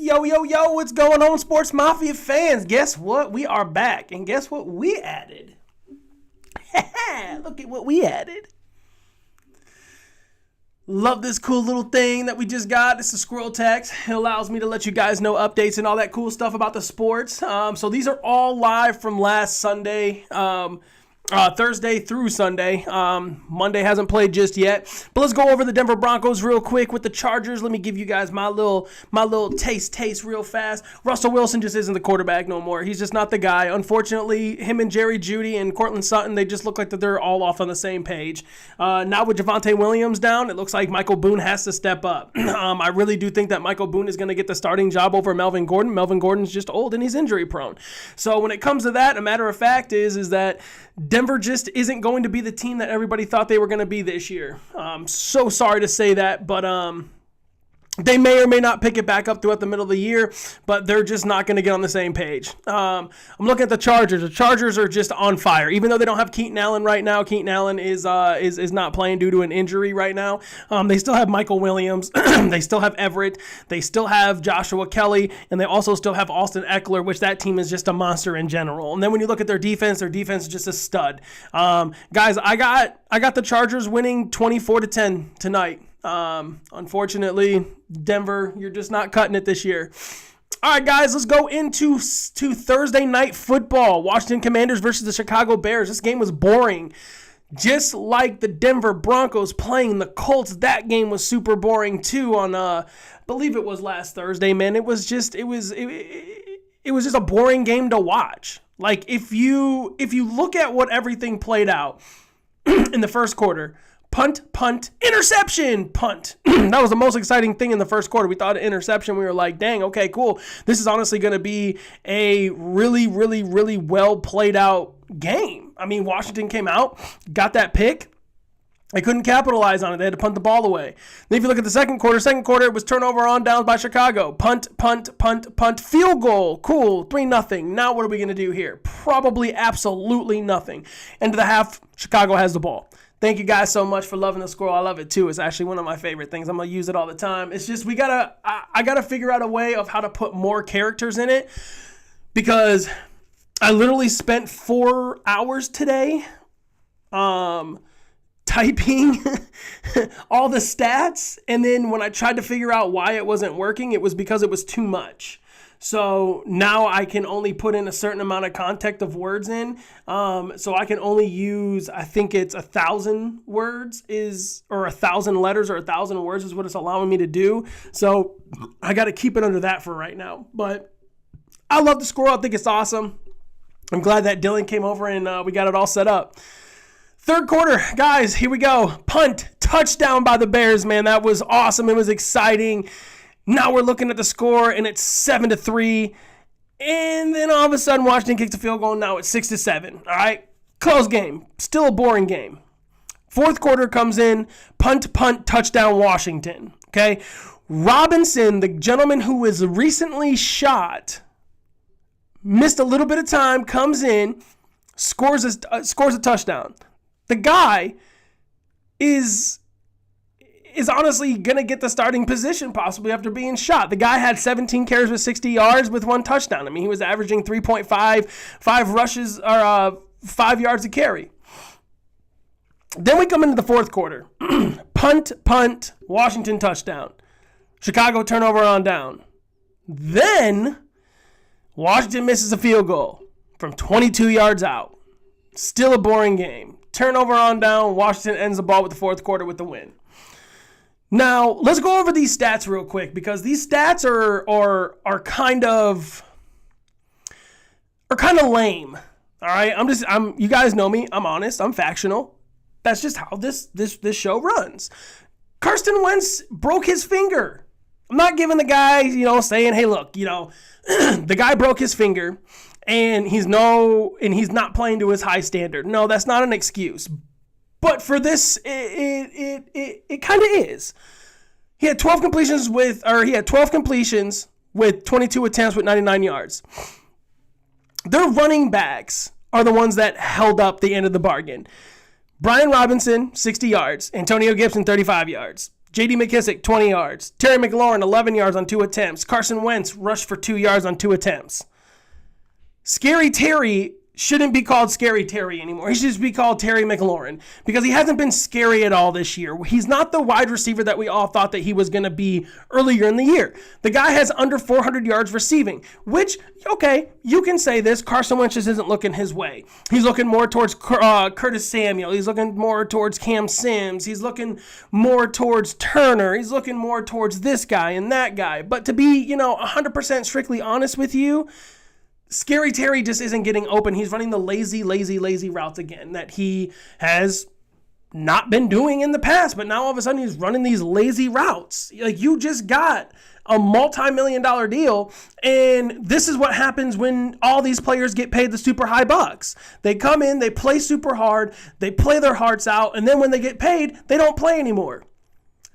Yo, what's going on, Sportsmafia fans? Guess what? We are back. And guess what we added? Look at what we added. Love this cool little thing that we just got. It's a squirrel text. It allows me to let you guys know updates and all that cool stuff about the sports. So these are all live from last Sunday. Thursday through Sunday. Monday hasn't played just yet. But let's go over the Denver Broncos real quick with the Chargers. Let me give you guys my little taste real fast. Russell Wilson just isn't the quarterback no more. He's just not the guy. Unfortunately, him and Jerry Jeudy and Cortland Sutton, they just look like that they're all off on the same page. Now with Javonte Williams down, it looks like Michael Boone has to step up. I really do think that Michael Boone is going to get the starting job over Melvin Gordon. Melvin Gordon's just old and he's injury prone. So when it comes to that, a matter of fact is that Denver just isn't going to be the team that everybody thought they were going to be this year. So sorry to say that, but they may or may not pick it back up throughout the middle of the year, but they're just not going to get on the same page. I'm looking at the Chargers. The Chargers are just on fire. Even though they don't have Keaton Allen right now, Keaton Allen is not playing due to an injury right now. They still have Michael Williams. They still have Everett. They still have Joshua Kelly, and they also still have Austin Eckler, which that team is just a monster in general. And then when you look at their defense is just a stud. Guys, I got the Chargers winning 24-10 tonight. Unfortunately, Denver, you're just not cutting it this year. All right, guys, let's go into Thursday night football. Washington Commanders versus the Chicago Bears. This game was boring. Just like the Denver Broncos playing the Colts, that game was super boring too on I believe it was last Thursday, man. It was just a boring game to watch. Like if you look at what everything played out in the first quarter, punt, interception, punt. That was the most exciting thing in the first quarter. We thought an interception. We were like, dang, okay, cool. This is honestly going to be a really, really, really well played out game. I mean, Washington came out, got that pick. They couldn't capitalize on it. They had to punt the ball away. Then if you look at the second quarter, it was turnover on downs by Chicago. Punt, field goal. Cool, 3-0. Now what are we going to do here? Probably absolutely nothing. End of the half, Chicago has the ball. Thank you guys so much for loving the squirrel. I love it too. It's actually one of my favorite things. I'm going to use it all the time. It's just I got to figure out a way of how to put more characters in it because I literally spent 4 hours today typing all the stats, and then when I tried to figure out why it wasn't working, it was because it was too much. So now I can only put in a certain amount of context of words in. So I can only use, I think it's 1,000 words or 1,000 letters or 1,000 words is what it's allowing me to do. So I got to keep it under that for right now. But I love the squirrel. I think it's awesome. I'm glad that Dylan came over and we got it all set up. Third quarter, guys, here we go. Punt, touchdown by the Bears, man. That was awesome. It was exciting. Now we're looking at the score, and it's 7-3. And then all of a sudden, Washington kicks a field goal. Now it's 6-7. All right, close game. Still a boring game. Fourth quarter comes in. Punt, touchdown, Washington. Okay, Robinson, the gentleman who was recently shot, missed a little bit of time. Comes in, scores a touchdown. The guy is honestly going to get the starting position possibly after being shot. The guy had 17 carries with 60 yards with 1 touchdown. I mean, he was averaging 3.5 rushes or 5 yards a carry. Then we come into the fourth quarter. Punt, Washington touchdown. Chicago turnover on down. Then Washington misses a field goal from 22 yards out. Still a boring game. Turnover on down. Washington ends the ball with the fourth quarter with the win. Now, let's go over these stats real quick because these stats are kind of lame. All right? You guys know me. I'm honest. I'm factional. That's just how this show runs. Carson Wentz broke his finger. I'm not giving the guy, saying, "Hey, look, the guy broke his finger and he's not playing to his high standard." No, that's not an excuse. But for this, it kind of is. He had 12 completions with 22 attempts with 99 yards. Their running backs are the ones that held up the end of the bargain. Brian Robinson, 60 yards. Antonio Gibson, 35 yards. J.D. McKissick, 20 yards. Terry McLaurin, 11 yards on 2 attempts. Carson Wentz rushed for 2 yards on 2 attempts. Scary Terry shouldn't be called Scary Terry anymore. He should just be called Terry McLaurin because he hasn't been scary at all this year. He's not the wide receiver that we all thought that he was going to be earlier in the year. The guy has under 400 yards receiving, which, okay, you can say this. Carson Wentz just isn't looking his way. He's looking more towards Curtis Samuel. He's looking more towards Cam Sims. He's looking more towards Turner. He's looking more towards this guy and that guy. But to be, 100% strictly honest with you, Scary Terry just isn't getting open. He's running the lazy routes again that he has not been doing in the past. But now all of a sudden he's running these lazy routes. Like, you just got a multi-million-dollar deal, and this is what happens when all these players get paid the super high bucks. They come in, they play super hard, they play their hearts out, and then when they get paid, they don't play anymore.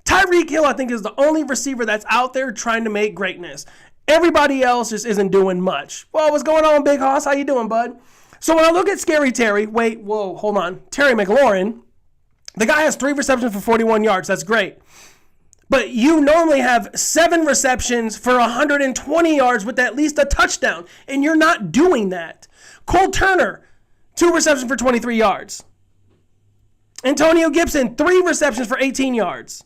Tyreek Hill, I think, is the only receiver that's out there trying to make greatness. Everybody else just isn't doing much. Well, what's going on, Big Hoss? How you doing, bud? So when I look at Scary Terry, hold on. Terry McLaurin, the guy has 3 receptions for 41 yards. That's great. But you normally have 7 receptions for 120 yards with at least a touchdown, and you're not doing that. Cole Turner, 2 receptions for 23 yards. Antonio Gibson, 3 receptions for 18 yards.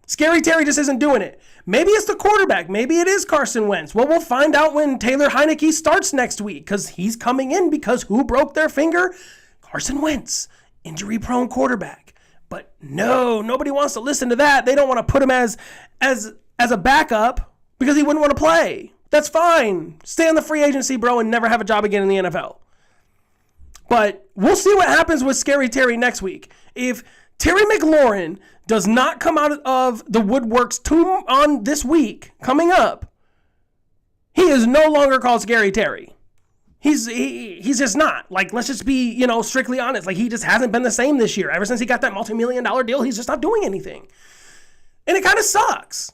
Scary Terry just isn't doing it. Maybe it's the quarterback. Maybe it is Carson Wentz. Well, we'll find out when Taylor Heineke starts next week because he's coming in because who broke their finger? Carson Wentz, injury-prone quarterback. But no, nobody wants to listen to that. They don't want to put him as a backup because he wouldn't want to play. That's fine. Stay on the free agency, bro, and never have a job again in the NFL. But we'll see what happens with Scary Terry next week. If Terry McLaurin does not come out of the woodworks on this week coming up, he is no longer called Scary Terry. He's just not. Like, let's just be, strictly honest. Like, he just hasn't been the same this year. Ever since he got that multi-million-dollar deal, he's just not doing anything. And it kind of sucks.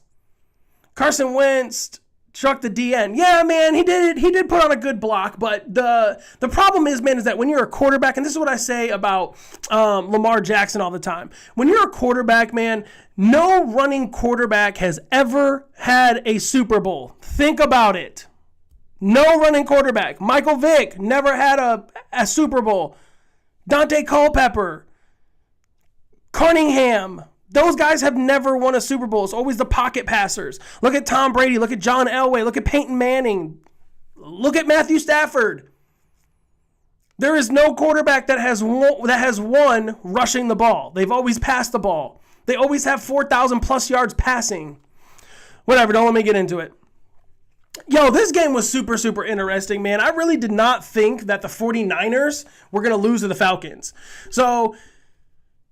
Carson Wentz struck the DN. Yeah, man, he did put on a good block, but the problem is, man, is that when you're a quarterback, and this is what I say about Lamar Jackson all the time. When you're a quarterback, man, no running quarterback has ever had a Super Bowl. Think about it. No running quarterback. Michael Vick never had a Super Bowl. Dante Culpepper, Cunningham, those guys have never won a Super Bowl. It's always the pocket passers. Look at Tom Brady. Look at John Elway. Look at Peyton Manning. Look at Matthew Stafford. There is no quarterback that has won rushing the ball. They've always passed the ball. They always have 4,000 plus yards passing. Whatever, don't let me get into it. Yo, this game was super, super interesting, man. I really did not think that the 49ers were going to lose to the Falcons. So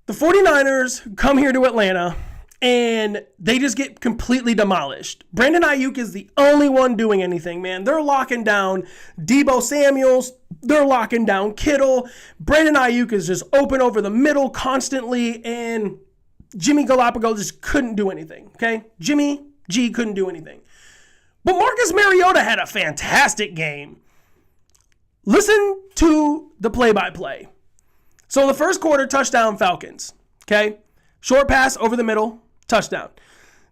the 49ers come here to Atlanta, and they just get completely demolished. Brandon Ayuk is the only one doing anything, man. They're locking down Deebo Samuels. They're locking down Kittle. Brandon Ayuk is just open over the middle constantly, and Jimmy Garoppolo just couldn't do anything, okay? Jimmy G couldn't do anything. But Marcus Mariota had a fantastic game. Listen to the play-by-play. So the first quarter, touchdown Falcons, okay? Short pass over the middle, touchdown.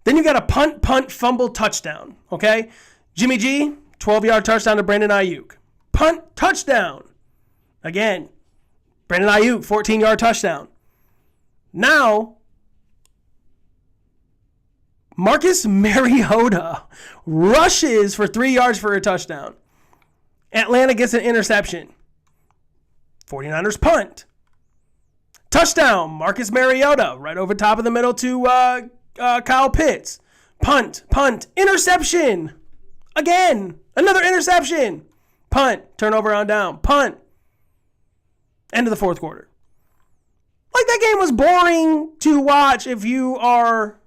Then you got a punt, fumble, touchdown, okay? Jimmy G, 12-yard touchdown to Brandon Ayuk. Punt, touchdown. Again, Brandon Ayuk, 14-yard touchdown. Now, Marcus Mariota rushes for 3 yards for a touchdown. Atlanta gets an interception. 49ers punt. Touchdown, Marcus Mariota, right over top of the middle to Kyle Pitts. Punt, interception. Again, another interception. Punt, turnover on down, punt. End of the fourth quarter. Like, that game was boring to watch if you are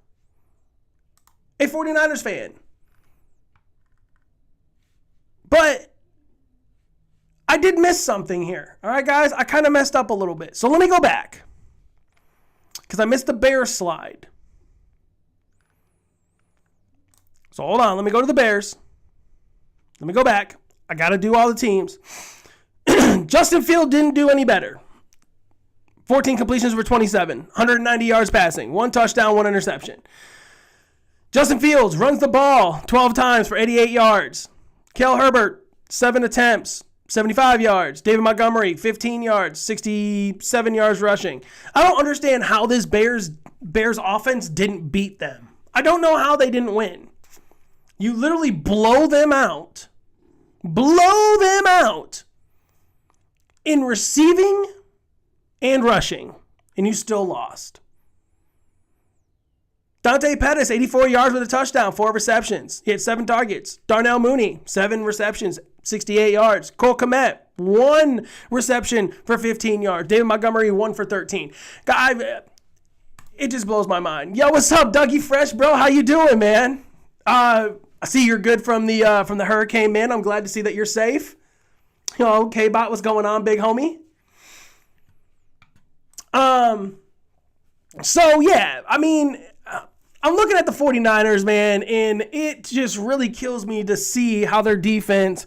a 49ers fan. But I did miss something here. All right, guys? I kind of messed up a little bit. So let me go back, because I missed the Bears slide. So hold on. Let me go to the Bears. Let me go back. I got to do all the teams. Justin Field didn't do any better. 14 completions for 27, 190 yards passing, 1 touchdown, 1 interception. Justin Fields runs the ball 12 times for 88 yards. Kale Herbert, 7 attempts, 75 yards. David Montgomery, 15 yards, 67 yards rushing. I don't understand how this Bears offense didn't beat them. I don't know how they didn't win. You literally blow them out in receiving and rushing, and you still lost. Dante Pettis, 84 yards with a touchdown, 4 receptions. He had 7 targets. Darnell Mooney, 7 receptions, 68 yards. Cole Kmet, 1 reception for 15 yards. David Montgomery, 1 for 13. Guy, it just blows my mind. Yo, what's up, Dougie Fresh, bro? How you doing, man? I see you're good from the hurricane, man. I'm glad to see that you're safe. Yo, K-Bot, what's going on, big homie? So, yeah, I mean, I'm looking at the 49ers, man, and it just really kills me to see how their defense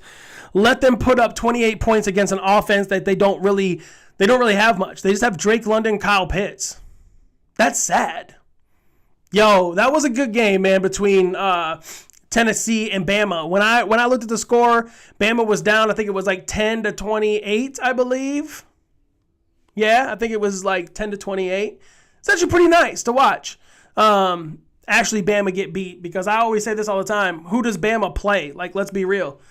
let them put up 28 points against an offense that they don't really have much. They just have Drake London, Kyle Pitts. That's sad. Yo, that was a good game, man, between Tennessee and Bama. When I looked at the score, Bama was down. I think it was like 10-28, I believe. Yeah, I think it was like 10-28. It's actually pretty nice to watch. Actually, Bama get beat, because I always say this all the time. Who does Bama play? Like, let's be real.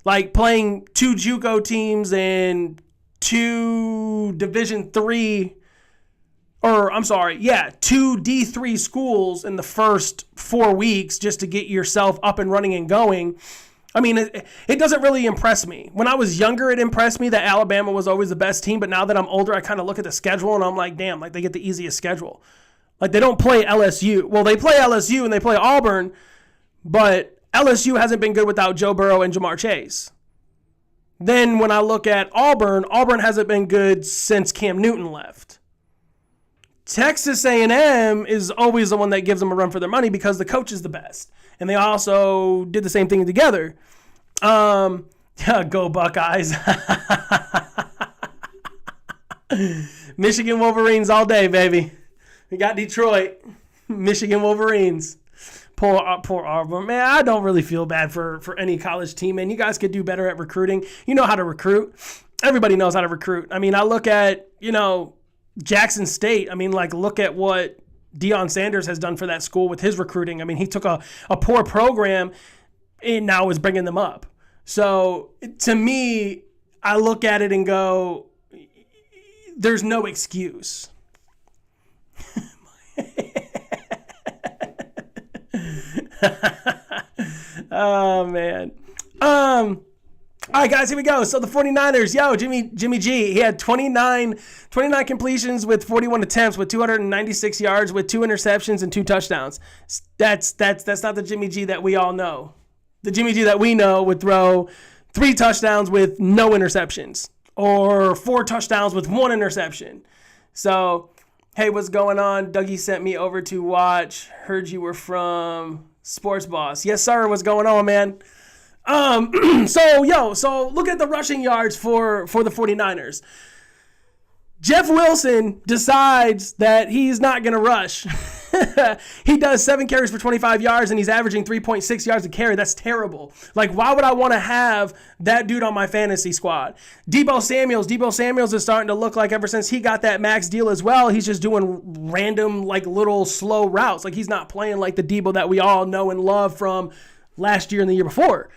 Like, playing 2 JUCO teams and 2 Division 3, or I'm sorry, yeah, 2 D3 schools in the first 4 weeks just to get yourself up and running and going. I mean, it doesn't really impress me. When I was younger, it impressed me that Alabama was always the best team, but now that I'm older, I kind of look at the schedule and I'm like, damn, like they get the easiest schedule. Like, they don't play LSU. Well, they play LSU and they play Auburn, but LSU hasn't been good without Joe Burrow and Jamar Chase. Then when I look at Auburn hasn't been good since Cam Newton left. Texas A&M is always the one that gives them a run for their money because the coach is the best. And they also did the same thing together. Go Buckeyes. Michigan Wolverines all day, baby. We got Detroit, Michigan Wolverines. Poor Auburn. Man, I don't really feel bad for any college team, man. You guys could do better at recruiting. You know how to recruit. Everybody knows how to recruit. I mean, I look at, Jackson State. I mean, like, look at what Deion Sanders has done for that school with his recruiting. I mean, he took a poor program and now is bringing them up. So, to me, I look at it and go, there's no excuse. Oh, man. All right, guys, here we go. So the 49ers, Jimmy G, he had 29 completions with 41 attempts with 296 yards with 2 interceptions and 2 touchdowns. That's not the Jimmy G that we all know. The Jimmy G that we know would throw 3 touchdowns with no interceptions or 4 touchdowns with 1 interception. So, hey, what's going on? Dougie sent me over to watch. Heard you were from Sports Boss. Yes, sir. What's going on, man? So look at the rushing yards for the 49ers. Jeff Wilson decides that he's not going to rush. He does 7 carries for 25 yards, and he's averaging 3.6 yards a carry. That's terrible. Like, why would I want to have that dude on my fantasy squad? Deebo Samuels is starting to look like, ever since he got that max deal as well, he's just doing random, like, little slow routes. Like, he's not playing like the Deebo that we all know and love from last year and the year before.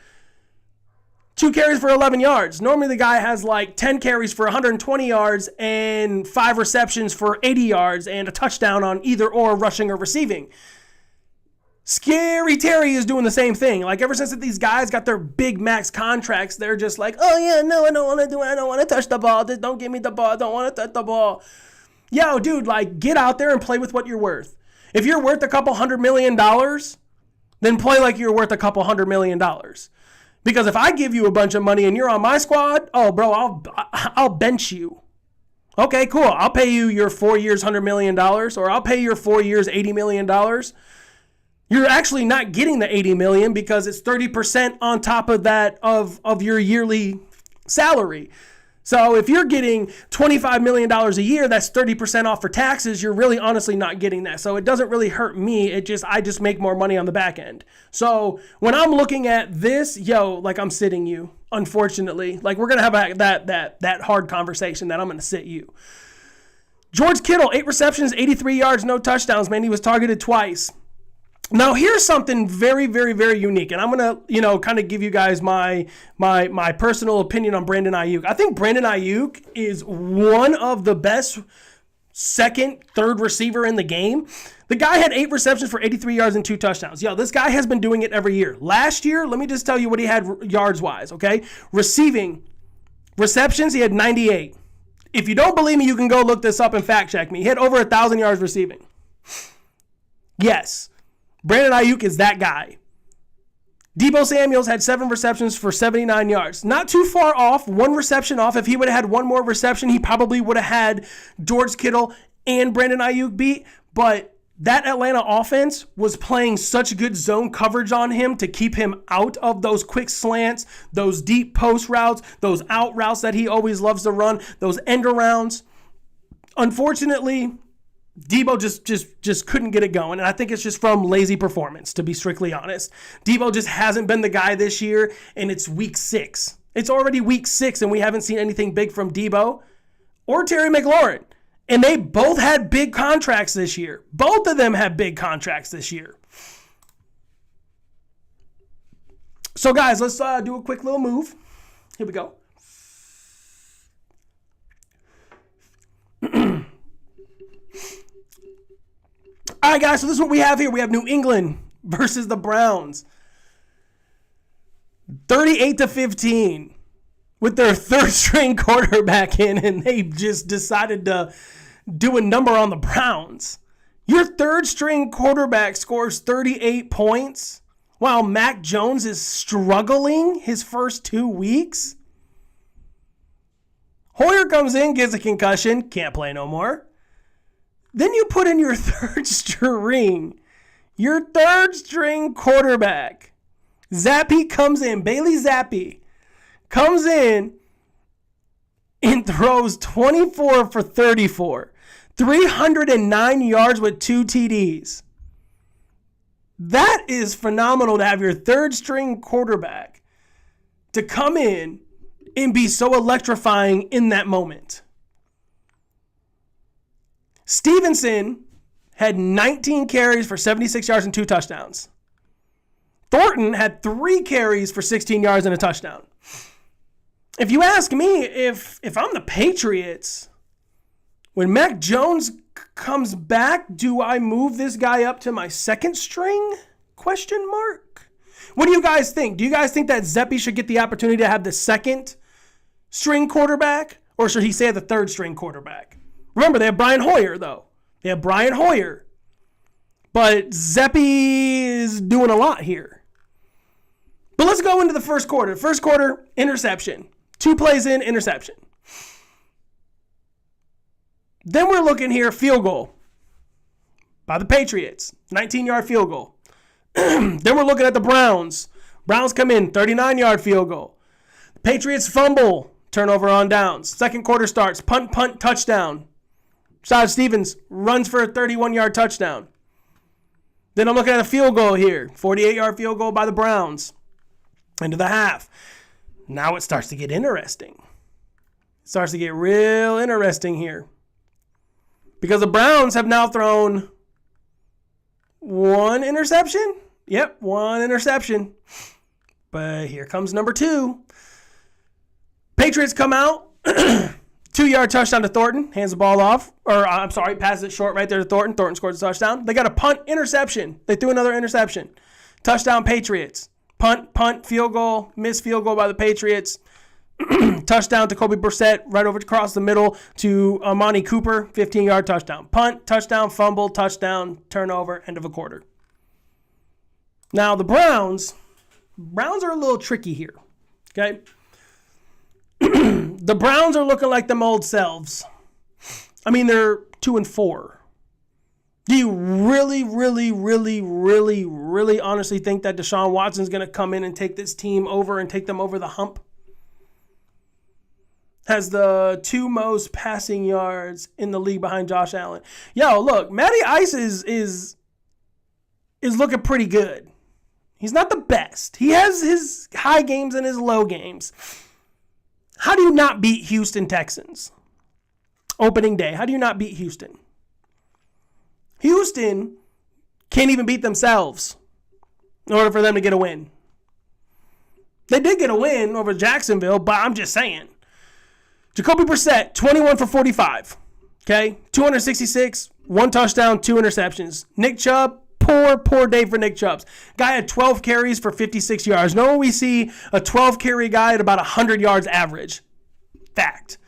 2 carries for 11 yards. Normally the guy has like 10 carries for 120 yards and 5 receptions for 80 yards and a touchdown on either or rushing or receiving. Scary Terry is doing the same thing. Like, ever since these guys got their big max contracts, they're just like, oh yeah, no, I don't want to do it. I don't want to touch the ball. Just don't give me the ball. I don't want to touch the ball. Yo, dude, like, get out there and play with what you're worth. If you're worth a couple $100 million, then play like you're worth a couple $100 million. Because if I give you a bunch of money and you're on my squad, oh, bro, I'll bench you. Okay, cool. I'll pay you your 4 years $100 million, or I'll pay your 4 years $80 million. You're actually not getting the $80 million because it's 30% on top of that of your yearly salary. So if you're getting $25 million a year, that's 30% off for taxes. You're really honestly not getting that. So it doesn't really hurt me. I just make more money on the back end. So when I'm looking at this, like I'm sitting you, unfortunately. Like we're going to have that hard conversation that I'm going to sit you. George Kittle, 8 receptions, 83 yards, no touchdowns, man. He was targeted twice. Now, here's something very, very, very unique, and I'm going to, kind of give you guys my personal opinion on Brandon Ayuk. I think Brandon Ayuk is one of the best second, third receiver in the game. The guy had 8 receptions for 83 yards and 2 touchdowns. This guy has been doing it every year. Last year, let me just tell you what he had yards-wise, okay? Receiving receptions, he had 98. If you don't believe me, you can go look this up and fact check me. He had over 1,000 yards receiving. Yes. Brandon Ayuk is that guy. Deebo Samuels had 7 receptions for 79 yards. Not too far off, 1 reception off. If he would have had 1 more reception, he probably would have had George Kittle and Brandon Ayuk beat. But that Atlanta offense was playing such good zone coverage on him to keep him out of those quick slants, those deep post routes, those out routes that he always loves to run, those end arounds. Unfortunately, Deebo just couldn't get it going, and I think it's just from lazy performance, to be strictly honest. Deebo just hasn't been the guy this year, and it's week 6. It's already week 6, and we haven't seen anything big from Deebo or Terry McLaurin. And they both had big contracts this year. Both of them had big contracts this year. So, guys, let's do a quick little move. Here we go. All right, guys, so this is what we have here. We have New England versus the Browns. 38-15 with their third-string quarterback in, and they just decided to do a number on the Browns. Your third-string quarterback scores 38 points while Mac Jones is struggling his first 2 weeks. Hoyer comes in, gets a concussion, can't play no more. Then you put in your third string quarterback. Zappe comes in, Bailey Zappe comes in and throws 24 for 34, 309 yards with 2 TDs. That is phenomenal to have your third string quarterback to come in and be so electrifying in that moment. Stevenson had 19 carries for 76 yards and 2 touchdowns. Thornton had 3 carries for 16 yards and a touchdown. If you ask me, if I'm the Patriots, when Mac Jones comes back, do I move this guy up to my second string? Question mark. What do you guys think? Do you guys think that Zappe should get the opportunity to have the second string quarterback, or should he stay the third string quarterback? Remember, they have Brian Hoyer, though. They have Brian Hoyer. But Zappe is doing a lot here. But let's go into the first quarter. First quarter, interception. 2 plays in, interception. Then we're looking here, field goal by the Patriots. 19-yard field goal. Then we're looking at the Browns. Browns come in, 39-yard field goal. The Patriots fumble, turnover on downs. Second quarter starts, punt, touchdown. Rashad Stevens runs for a 31-yard touchdown. Then I'm looking at a field goal here. 48-yard field goal by the Browns. Into the half. Now it starts to get interesting. It starts to get real interesting here. Because the Browns have now thrown 1 interception. Yep, 1 interception. But here comes number 2. Patriots come out. 2-yard touchdown to Thornton. Hands the ball off. Passes it short right there to Thornton. Thornton scores a touchdown. They got a punt, interception. They threw another interception. Touchdown, Patriots. Punt, field goal, missed field goal by the Patriots. Touchdown to Jacoby Brissett right over across the middle to Amani Cooper. 15-yard touchdown. Punt, touchdown, fumble, touchdown, turnover, end of a quarter. Now, the Browns are a little tricky here. Okay? The Browns are looking like them old selves. I mean, they're 2-4. Do you really, really, really, really, really honestly think that Deshaun Watson's going to come in and take this team over and take them over the hump? has the 2 most passing yards in the league behind Josh Allen. Yo, look, Matty Ice is looking pretty good. He's not the best. He has his high games and his low games. How do you not beat Houston Texans? Opening day. How do you not beat Houston? Houston can't even beat themselves in order for them to get a win. They did get a win over Jacksonville, but I'm just saying. Jacoby Brissett, 21 for 45. Okay? 266, 1 touchdown, 2 interceptions. Nick Chubb, poor day for Nick Chubb. Guy had 12 carries for 56 yards. Normally we see a 12 carry guy at about 100 yards average. Fact.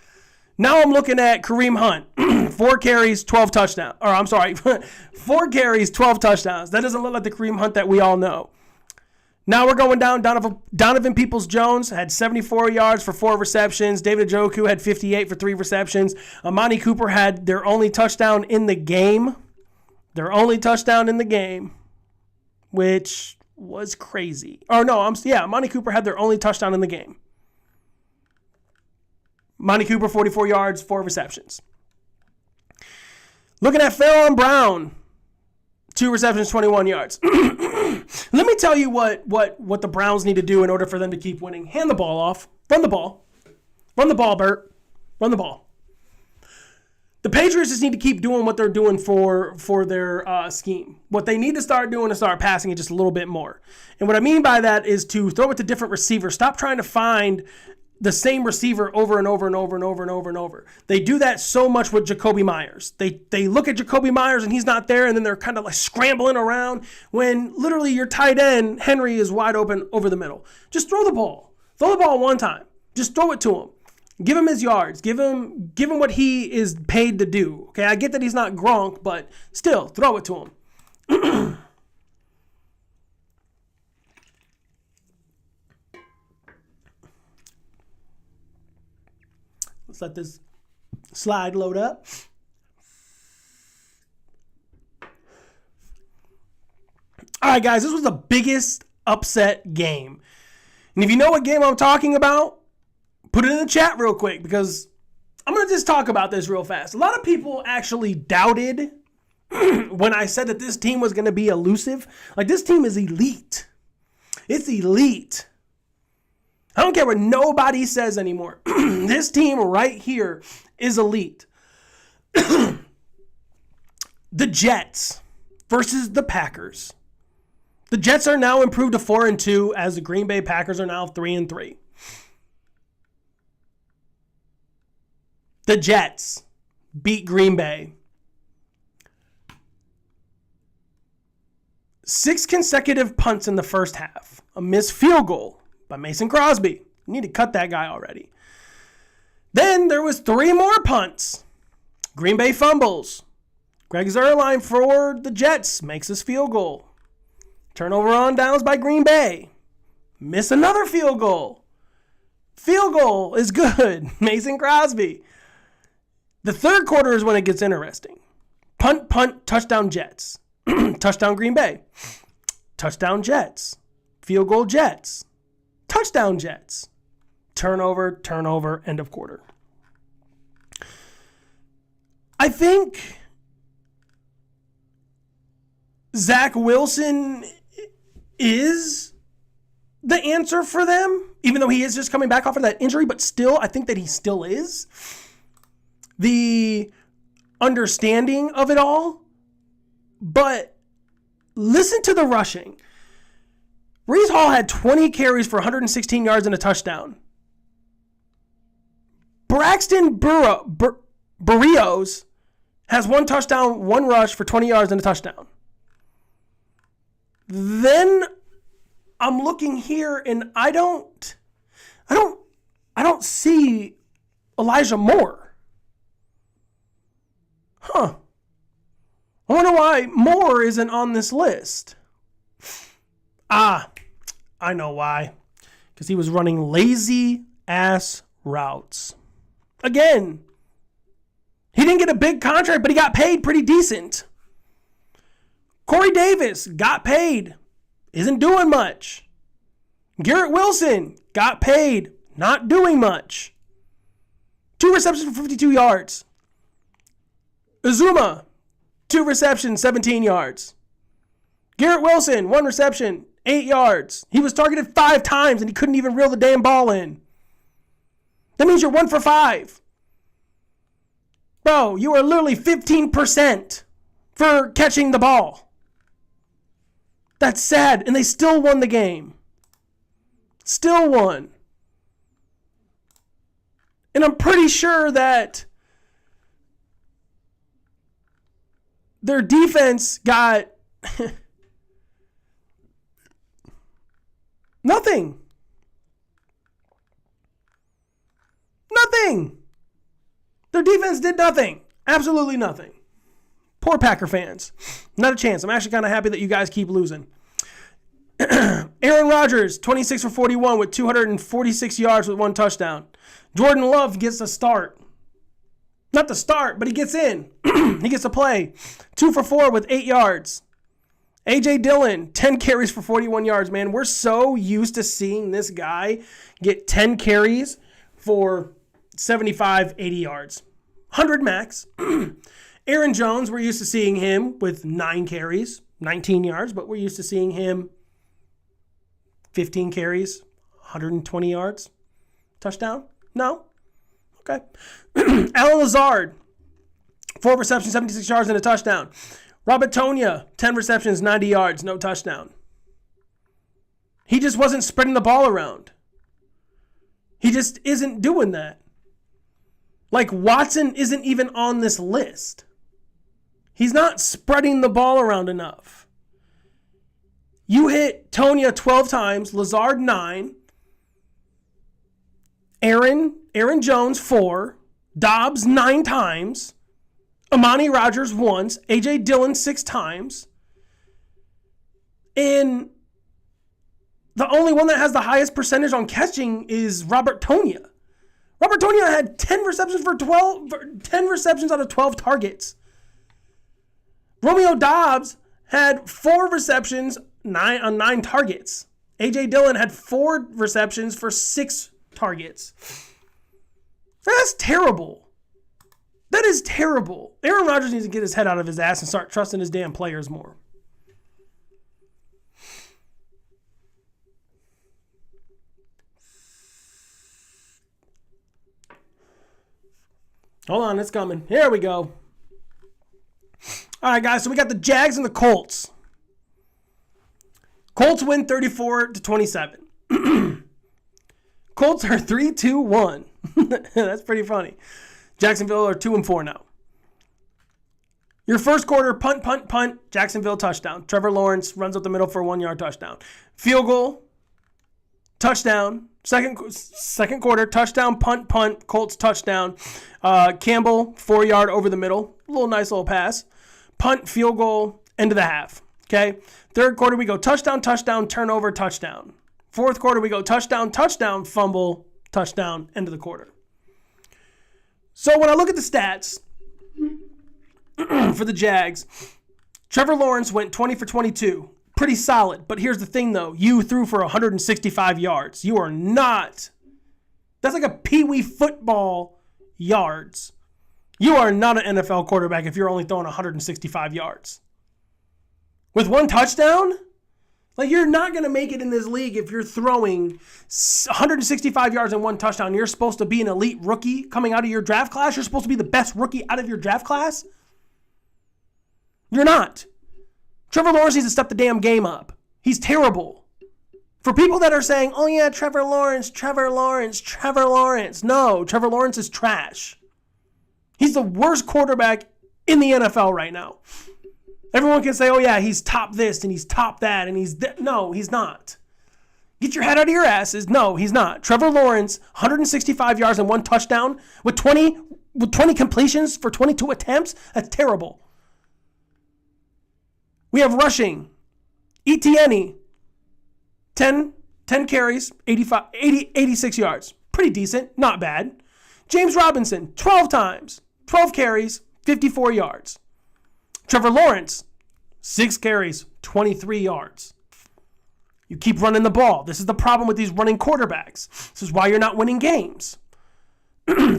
Now I'm looking at Kareem Hunt. 4 carries, 12 touchdowns. Or I'm sorry, 4 carries, 12 touchdowns. That doesn't look like the Kareem Hunt that we all know. Now we're going down. Donovan Peoples-Jones had 74 yards for 4 receptions. David Njoku had 58 for 3 receptions. Amani Cooper had their only touchdown in the game. Which was crazy. Amani Cooper had their only touchdown in the game. Amani Cooper, 44 yards, 4 receptions. Looking at Pharaoh Brown, 2 receptions, 21 yards. Let me tell you what the Browns need to do in order for them to keep winning. Hand the ball off. Run the ball. Run the ball, Bert. Run the ball. The Patriots just need to keep doing what they're doing for their scheme. What they need to start doing is start passing it just a little bit more. And what I mean by that is to throw it to different receivers. Stop trying to find the same receiver over and over and over and over and over and over. They do that so much with Jacoby Myers. They look at Jacoby Myers and he's not there, and then they're kind of like scrambling around when literally your tight end, Henry, is wide open over the middle. Just throw the ball. Throw the ball one time. Just throw it to him. Give him his yards. Give him what he is paid to do. Okay, I get that he's not Gronk, but still, throw it to him. Let's let this slide load up. All right, guys, this was the biggest upset game. And if you know what game I'm talking about, put it in the chat real quick, because I'm going to just talk about this real fast. A lot of people actually doubted when I said that this team was going to be elusive. Like, this team is elite. It's elite. I don't care what nobody says anymore. This team right here is elite. The Jets versus the Packers. The Jets are now improved to 4-2, as the Green Bay Packers are now 3-3. The Jets beat Green Bay. 6 consecutive punts in the first half. A missed field goal by Mason Crosby. You need to cut that guy already. Then there was 3 more punts. Green Bay fumbles. Greg Zuerlein for the Jets makes his field goal. Turnover on downs by Green Bay. Miss another field goal. Field goal is good. Mason Crosby. The third quarter is when it gets interesting. Punt, touchdown Jets. Touchdown Green Bay. Touchdown Jets. Field goal Jets. Touchdown Jets. Turnover, end of quarter. I think Zach Wilson is the answer for them, even though he is just coming back off of that injury, but still, I think that he still is. The understanding of it all, but listen to the rushing. Breece Hall had 20 carries for 116 yards and a touchdown. Braxton Berrios has 1 touchdown, 1 rush for 20 yards and a touchdown. Then I'm looking here and I don't see Elijah Moore. I wonder why Moore isn't on this list. I know why. Because he was running lazy ass routes. Again, he didn't get a big contract, but he got paid pretty decent. Corey Davis got paid, isn't doing much. Garrett Wilson got paid, not doing much. 2 receptions for 52 yards. Uzuma, 2 receptions, 17 yards. Garrett Wilson, 1 reception, 8 yards. He was targeted 5 times and he couldn't even reel the damn ball in. That means you're 1 for 5. Bro, you are literally 15% for catching the ball. That's sad. And they still won the game. Still won. And I'm pretty sure that their defense got nothing. Nothing. Their defense did nothing. Absolutely nothing. Poor Packer fans. Not a chance. I'm actually kind of happy that you guys keep losing. Aaron Rodgers, 26 for 41 with 246 yards with 1 touchdown. Jordan Love gets a start. Not the start, but he gets in. He gets to play. 2 for 4 with 8 yards. A.J. Dillon, 10 carries for 41 yards, man. We're so used to seeing this guy get 10 carries for 75, 80 yards. 100 max. Aaron Jones, we're used to seeing him with 9 carries, 19 yards, but we're used to seeing him 15 carries, 120 yards. Touchdown? No? Okay. Alan Lazard, 4 receptions, 76 yards, and a touchdown. Robert Tonyan, 10 receptions, 90 yards, no touchdown. He just wasn't spreading the ball around. He just isn't doing that. Like, Watson isn't even on this list. He's not spreading the ball around enough. You hit Tonyan 12 times, Lazard 9, Aaron Jones 4, Dobbs 9 times, Amani Rodgers once, A.J. Dillon 6 times, and the only one that has the highest percentage on catching is Robert Tonyan. Robert Tonyan had 10 receptions out of 12 targets. Romeo Dobbs had 4 receptions on 9 targets. A.J. Dillon had 4 receptions for 6 targets. That's terrible. That is terrible. Aaron Rodgers needs to get his head out of his ass and start trusting his damn players more. Hold on, it's coming. Here we go. All right, guys, so we got the Jags and the Colts. Colts win 34-27. Colts are 3-2-1. That's pretty funny. Jacksonville are 2-4 now. Your first quarter, punt. Jacksonville touchdown. Trevor Lawrence runs up the middle for a 1-yard touchdown. Field goal, touchdown. Second quarter, touchdown, punt. Colts touchdown. Campbell, 4-yard over the middle. Nice little pass. Punt, field goal, end of the half. Okay. Third quarter, we go touchdown, turnover, touchdown. Fourth quarter, we go touchdown, fumble, touchdown, end of the quarter. So when I look at the stats for the Jags, Trevor Lawrence went 20 for 22. Pretty solid. But here's the thing, though. You threw for 165 yards. You are not. That's like a peewee football yards. You are not an NFL quarterback if you're only throwing 165 yards. With 1 touchdown? Like, you're not going to make it in this league if you're throwing 165 yards and 1 touchdown. You're supposed to be an elite rookie coming out of your draft class. You're supposed to be the best rookie out of your draft class. You're not. Trevor Lawrence needs to step the damn game up. He's terrible. For people that are saying, oh yeah, Trevor Lawrence. No, Trevor Lawrence is trash. He's the worst quarterback in the NFL right now. Everyone can say, oh yeah, he's top this and he's top that and he's no, he's not. Get your head out of your asses. No, he's not. Trevor Lawrence, 165 yards and 1 touchdown with 20 completions for 22 attempts. That's terrible. We have rushing. Etienne, 10 carries, 86 yards. Pretty decent, not bad. James Robinson, 12 times, 12 carries, 54 yards. Trevor Lawrence, 6 carries, 23 yards. You keep running the ball. This is the problem with these running quarterbacks. This is why you're not winning games.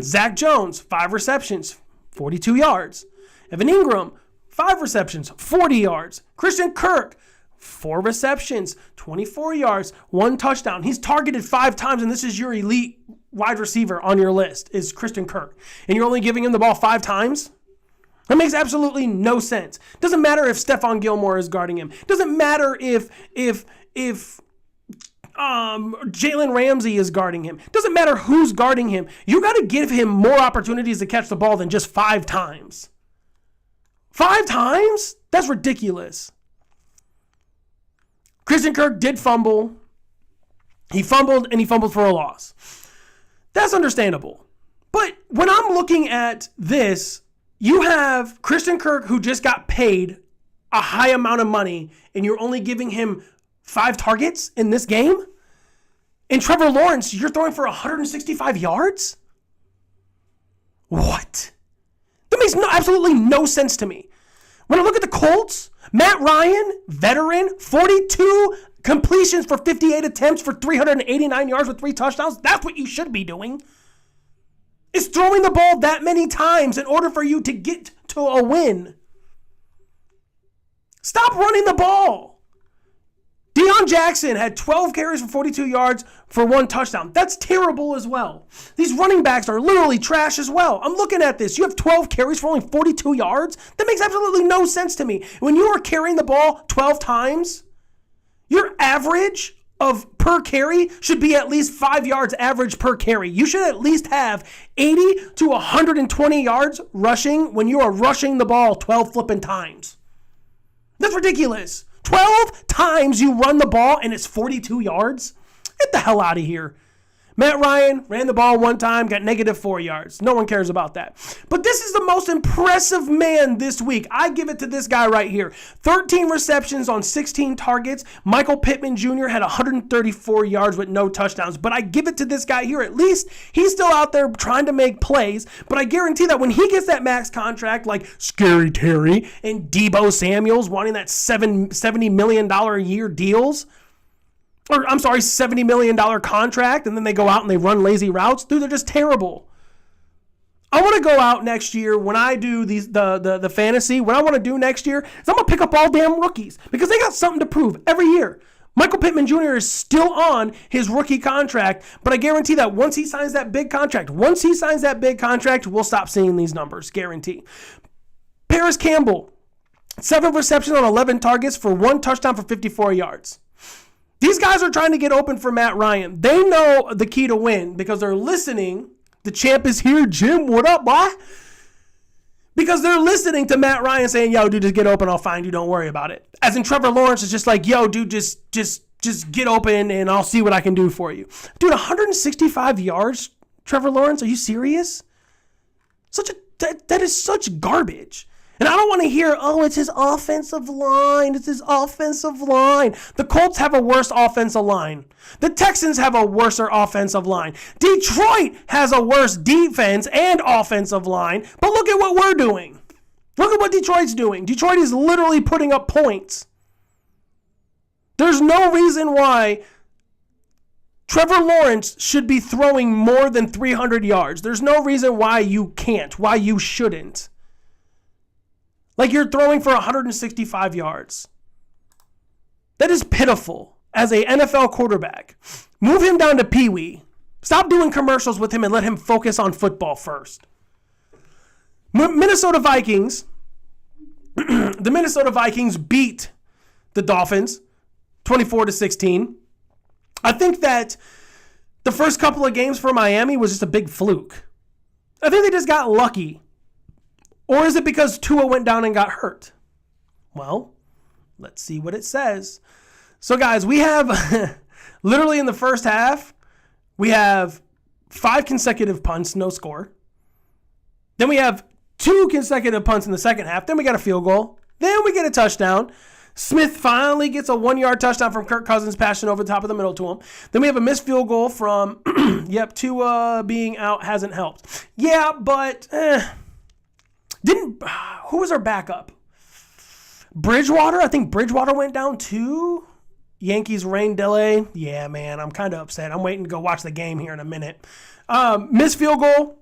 Zach Jones, 5 receptions, 42 yards. Evan Ingram, 5 receptions, 40 yards. Christian Kirk, 4 receptions, 24 yards, 1 touchdown. He's targeted 5 times, and this is your elite wide receiver on your list, is Christian Kirk. And you're only giving him the ball 5 times? That makes absolutely no sense. Doesn't matter if Stephon Gilmore is guarding him. Doesn't matter if Jalen Ramsey is guarding him. Doesn't matter who's guarding him. You got to give him more opportunities to catch the ball than just 5 times. 5 times? That's ridiculous. Christian Kirk did fumble. He fumbled for a loss. That's understandable. But when I'm looking at this, you have Christian Kirk who just got paid a high amount of money and you're only giving him 5 targets in this game? And Trevor Lawrence, you're throwing for 165 yards? What? That makes absolutely no sense to me. When I look at the Colts, Matt Ryan, veteran, 42 completions for 58 attempts for 389 yards with 3 touchdowns. That's what you should be doing. Is throwing the ball that many times in order for you to get to a win. Stop running the ball. Deion Jackson had 12 carries for 42 yards for 1 touchdown. That's terrible as well. These running backs are literally trash as well. I'm looking at this. You have 12 carries for only 42 yards? That makes absolutely no sense to me. When you are carrying the ball 12 times, your average of per carry should be at least 5 yards average per carry. You should at least have 80 to 120 yards rushing when you are rushing the ball 12 flipping times. That's ridiculous. 12 times you run the ball and it's 42 yards? Get the hell out of here. Matt Ryan ran the ball 1 time, got -4 yards. No one cares about that. But this is the most impressive man this week. I give it to this guy right here. 13 receptions on 16 targets. Michael Pittman Jr. had 134 yards with no touchdowns. But I give it to this guy here. At least he's still out there trying to make plays. But I guarantee that when he gets that max contract like Scary Terry and Deebo Samuels wanting that $70 million a year deals, or I'm sorry, $70 million contract, and then they go out and they run lazy routes. Dude, they're just terrible. I want to go out next year when I do the fantasy. What I want to do next year is I'm going to pick up all damn rookies because they got something to prove every year. Michael Pittman Jr. is still on his rookie contract, but I guarantee that once he signs that big contract, we'll stop seeing these numbers. Guarantee. Paris Campbell, 7 receptions on 11 targets for 1 touchdown for 54 yards. These guys are trying to get open for Matt Ryan. They know the key to win because they're listening. The champ is here, Jim. What up, boy? Because they're listening to Matt Ryan saying, yo, dude, just get open. I'll find you. Don't worry about it. As in Trevor Lawrence is just like, yo, dude, just get open and I'll see what I can do for you. Dude, 165 yards, Trevor Lawrence? Are you serious? That is such garbage. And I don't want to hear, oh, it's his offensive line. It's his offensive line. The Colts have a worse offensive line. The Texans have a worse offensive line. Detroit has a worse defense and offensive line. But look at what we're doing. Look at what Detroit's doing. Detroit is literally putting up points. There's no reason why Trevor Lawrence should be throwing more than 300 yards. There's no reason why you can't, why you shouldn't. Like you're throwing for 165 yards. That is pitiful as a NFL quarterback. Move him down to Pee Wee. Stop doing commercials with him and let him focus on football first. Minnesota Vikings. The Minnesota Vikings beat the Dolphins 24-16. I think that the first couple of games for Miami was just a big fluke. I think they just got lucky. Or is it because Tua went down and got hurt? Well, let's see what it says. So, guys, we have literally in the first half, we have 5 consecutive punts, no score. Then we have 2 consecutive punts in the second half. Then we got a field goal. Then we get a touchdown. Smith finally gets a 1-yard touchdown from Kirk Cousins passing over the top of the middle to him. Then we have a missed field goal from, Tua being out hasn't helped. Yeah, but who was our backup? Bridgewater? I think Bridgewater went down too. Yankees rain delay. Yeah, man, I'm kind of upset. I'm waiting to go watch the game here in a minute. Missed field goal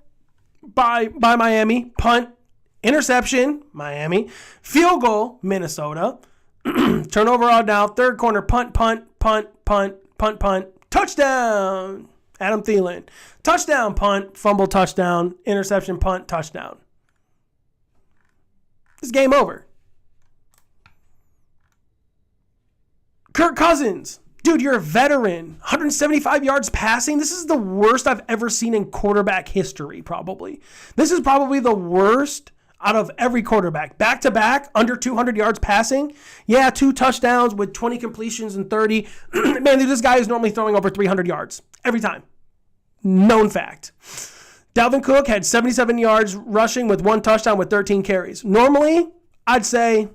by Miami. Punt. Interception, Miami. Field goal, Minnesota. Turnover on down. Third corner, punt. Touchdown, Adam Thielen. Touchdown, punt, fumble, touchdown, interception, punt, touchdown. It's game over. Kirk Cousins. Dude, you're a veteran. 175 yards passing. This is the worst I've ever seen in quarterback history, probably. This is probably the worst out of every quarterback. Back-to-back, under 200 yards passing. Yeah, 2 touchdowns with 20 completions and 30. Man, dude, this guy is normally throwing over 300 yards every time. Known fact. Dalvin Cook had 77 yards rushing with 1 touchdown with 13 carries. Normally, I'd say,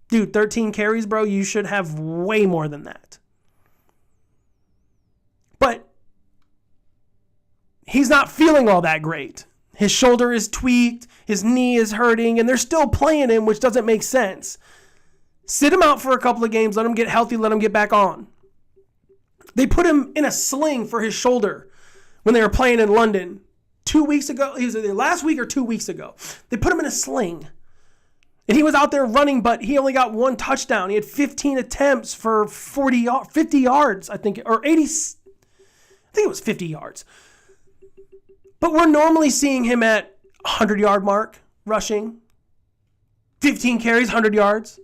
dude, 13 carries, bro, you should have way more than that. But he's not feeling all that great. His shoulder is tweaked, his knee is hurting, and they're still playing him, which doesn't make sense. Sit him out for a couple of games, let him get healthy, let him get back on. They put him in a sling for his shoulder when they were playing in London 2 weeks ago. He was either last week or 2 weeks ago. They put him in a sling. And he was out there running, but he only got 1 touchdown. He had 15 attempts for 50 yards, I think, or 80. I think it was 50 yards. But we're normally seeing him at 100-yard mark, rushing. 15 carries, 100 yards.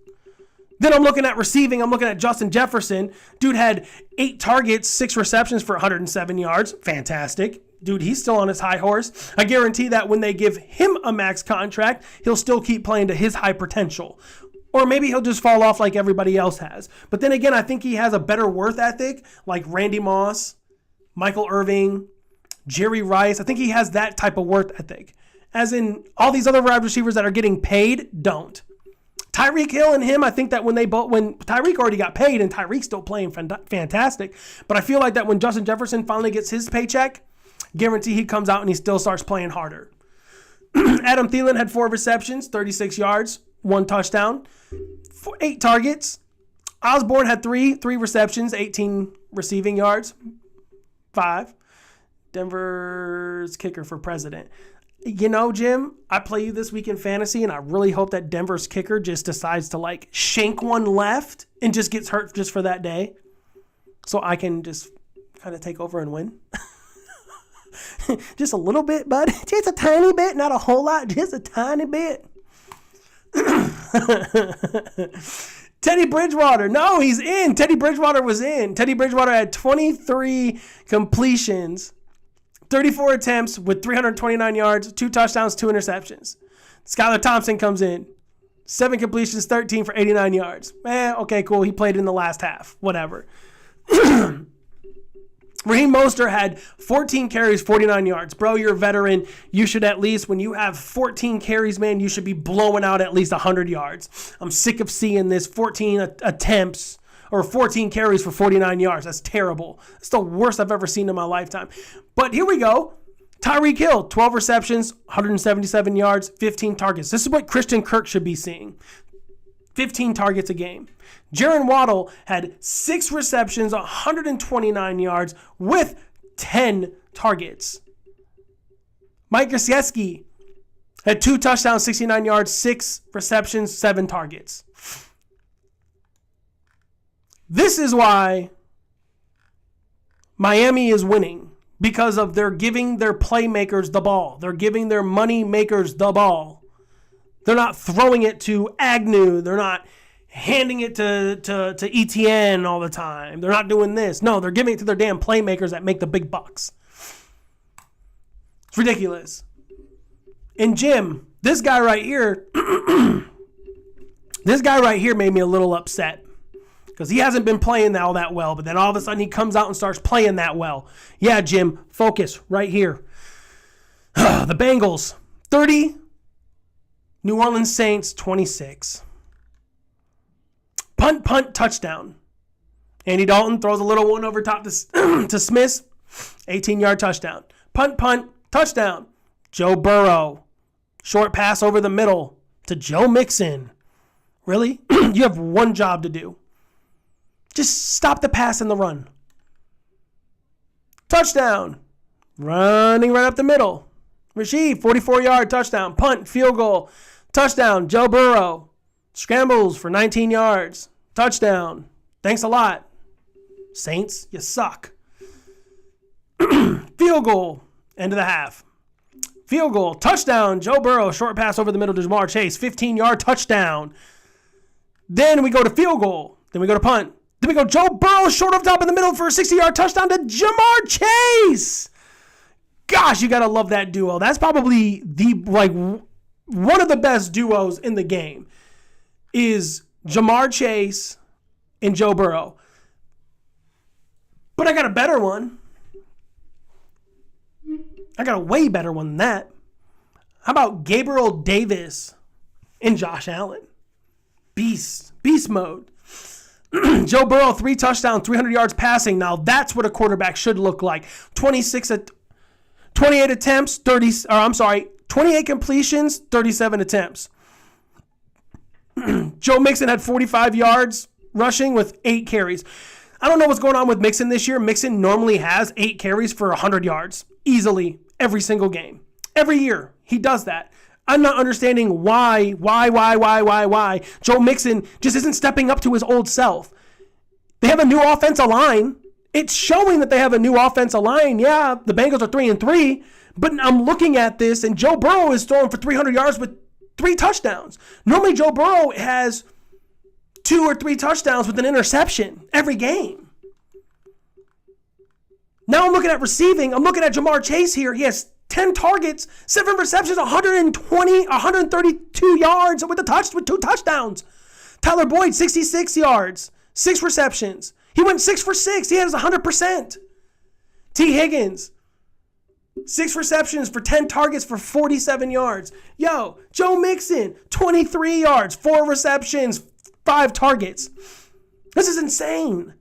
Then I'm looking at receiving. I'm looking at Justin Jefferson. Dude had 8 targets, 6 receptions for 107 yards. Fantastic. Dude, he's still on his high horse. I guarantee that when they give him a max contract, he'll still keep playing to his high potential. Or maybe he'll just fall off like everybody else has. But then again, I think he has a better worth ethic, like Randy Moss, Michael Irving, Jerry Rice. I think he has that type of worth ethic. As in all these other wide receivers that are getting paid don't. Tyreek Hill and him, I think that when Tyreek already got paid and Tyreek's still playing fantastic. But I feel like that when Justin Jefferson finally gets his paycheck, guarantee he comes out and he still starts playing harder. Adam Thielen had 4 receptions, 36 yards, 1 touchdown, 8 targets. Osborne had 3 receptions, 18 receiving yards, 5. Denver's kicker for president. You know, Jim, I play you this week in fantasy, and I really hope that Denver's kicker just decides to, shank one left and just gets hurt just for that day so I can just kind of take over and win. Just a little bit, bud. Just a tiny bit, not a whole lot, just a tiny bit. Teddy Bridgewater. No, he's in. Teddy Bridgewater was in. Teddy Bridgewater had 23 completions, 34 attempts with 329 yards, 2 touchdowns, 2 interceptions. Skylar Thompson comes in. 7 completions, 13 for 89 yards. Okay, cool. He played in the last half. Whatever. Raheem Mostert had 14 carries, 49 yards. Bro, you're a veteran. You should at least, when you have 14 carries, man, you should be blowing out at least 100 yards. I'm sick of seeing this 14 attempts or 14 carries for 49 yards. That's terrible. It's the worst I've ever seen in my lifetime. But here we go. Tyreek Hill, 12 receptions, 177 yards, 15 targets. This is what Christian Kirk should be seeing. 15 targets a game. Jaren Waddle had 6 receptions, 129 yards with 10 targets. Mike Gesicki had 2 touchdowns, 69 yards, 6 receptions, 7 targets. This is why Miami is winning, because of they're giving their playmakers the ball. They're giving their money makers the ball. They're not throwing it to Agnew. They're not handing it to ETN all the time. They're not doing this. No, they're giving it to their damn playmakers that make the big bucks. It's ridiculous. And Jim, this guy right here, made me a little upset because he hasn't been playing all that well. But then all of a sudden he comes out and starts playing that well. Yeah, Jim, focus right here. The Bengals, 30. New Orleans Saints, 26. Punt, touchdown. Andy Dalton throws a little one over top to Smith. 18-yard touchdown. Punt, touchdown. Joe Burrow. Short pass over the middle to Joe Mixon. Really? You have one job to do. Just stop the pass and the run. Touchdown. Running right up the middle. Rashid, 44-yard touchdown. Punt, field goal. Touchdown. Joe Burrow. Scrambles for 19 yards. Touchdown. Thanks a lot. Saints, you suck. Field goal. End of the half. Field goal. Touchdown. Joe Burrow. Short pass over the middle to Jamar Chase. 15-yard touchdown. Then we go to field goal. Then we go to punt. Then we go Joe Burrow short up top in the middle for a 60-yard touchdown to Jamar Chase. Gosh, you got to love that duo. That's probably one of the best duos in the game is Jamar Chase and Joe Burrow. But I got a better one. I got a way better one than that. How about Gabriel Davis and Josh Allen? Beast mode. Joe Burrow, 3 touchdowns, 300 yards passing. Now that's what a quarterback should look like. 28 attempts, 28 completions, 37 attempts. Joe Mixon had 45 yards rushing with 8 carries. I don't know what's going on with Mixon this year. Mixon normally has 8 carries for 100 yards easily every single game. Every year he does that. I'm not understanding why Joe Mixon just isn't stepping up to his old self. They have a new offensive line. It's showing that they have a new offensive line. Yeah, the Bengals are 3-3, but I'm looking at this and Joe Burrow is throwing for 300 yards with 3 touchdowns. Normally Joe Burrow has 2 or 3 touchdowns with an interception every game. Now I'm looking at receiving. I'm looking at Jamar Chase here. He has 10 targets, 7 receptions, 132 yards with 2 touchdowns. Tyler Boyd, 66 yards, 6 receptions. He went 6 for 6. He has 100%. T. Higgins, 6 receptions for 10 targets for 47 yards. Yo, Joe Mixon, 23 yards, 4 receptions, 5 targets. This is insane.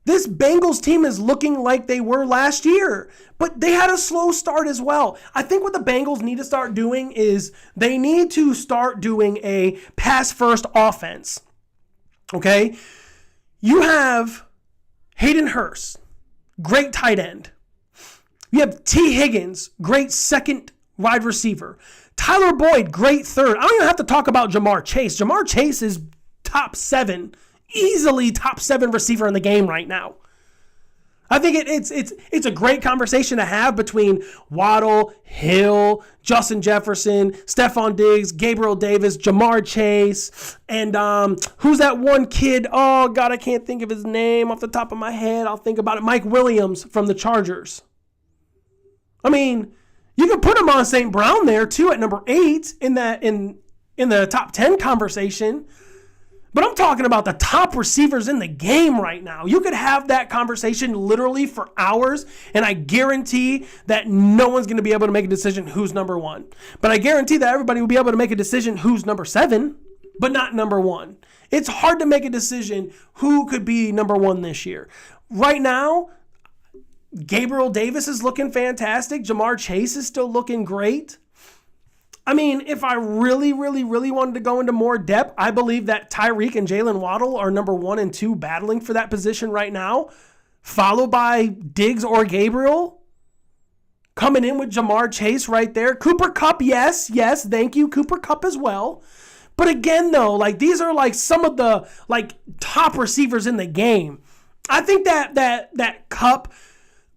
This Bengals team is looking like they were last year, but they had a slow start as well. I think what the Bengals need to start doing is they need to start doing a pass-first offense, okay? You have Hayden Hurst, great tight end. You have T. Higgins, great second wide receiver. Tyler Boyd, great third. I don't even have to talk about Jamar Chase. Jamar Chase is top 7. Easily top 7 receiver in the game right now. I think it's a great conversation to have between Waddle, Hill, Justin Jefferson, Stephon Diggs, Gabriel Davis, Jamar Chase, and who's that one kid? Oh, God, I can't think of his name off the top of my head. I'll think about it. Mike Williams from the Chargers. I mean, you can put him on St. Brown there, too, at number 8 in the top 10 conversation. But I'm talking about the top receivers in the game right now. You could have that conversation literally for hours, and I guarantee that no one's going to be able to make a decision who's number 1. But I guarantee that everybody will be able to make a decision who's number 7, but not number 1. It's hard to make a decision who could be number 1 this year. Right now, Gabriel Davis is looking fantastic. Jamar Chase is still looking great. I mean, if I really wanted to go into more depth, I believe that Tyreek and Jalen Waddle are number 1 and 2 battling for that position right now, followed by Diggs or Gabriel. Coming in with Jamar Chase right there. Cooper Kupp, yes, thank you, Cooper Kupp as well. But again, though, these are some of the top receivers in the game. I think that Kupp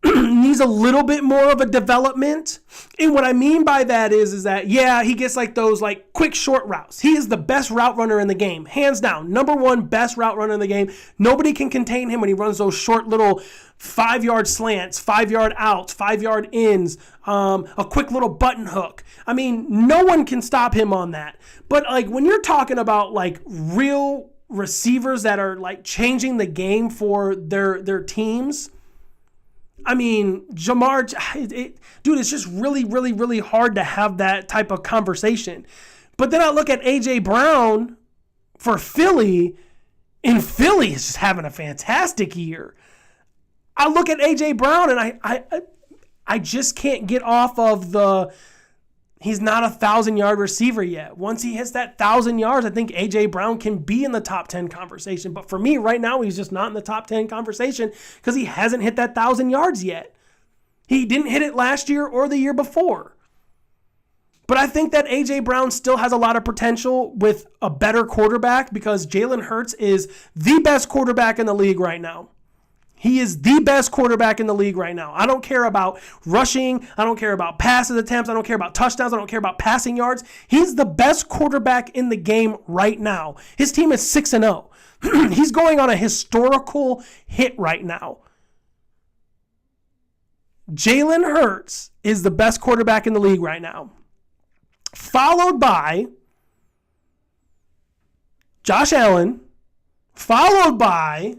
needs a little bit more of a development. And what I mean by that is that, yeah, he gets those quick short routes. He is the best route runner in the game. Hands down. Number 1 best route runner in the game. Nobody can contain him when he runs those short little 5-yard slants, 5-yard outs, 5-yard ins, a quick little button hook. I mean, no one can stop him on that. But when you're talking about real receivers that are changing the game for their teams, I mean, Jamar, dude, it's just really hard to have that type of conversation. But then I look at A.J. Brown for Philly, and Philly is just having a fantastic year. I look at A.J. Brown, and I just can't get off of the He's not a 1,000-yard receiver yet. Once he hits that 1,000 yards, I think A.J. Brown can be in the top 10 conversation. But for me, right now, he's just not in the top 10 conversation because he hasn't hit that 1,000 yards yet. He didn't hit it last year or the year before. But I think that A.J. Brown still has a lot of potential with a better quarterback because Jalen Hurts is the best quarterback in the league right now. He is the best quarterback in the league right now. I don't care about rushing. I don't care about passes attempts. I don't care about touchdowns. I don't care about passing yards. He's the best quarterback in the game right now. His team is 6-0. He's going on a historical hit right now. Jalen Hurts is the best quarterback in the league right now. Followed by Josh Allen. Followed by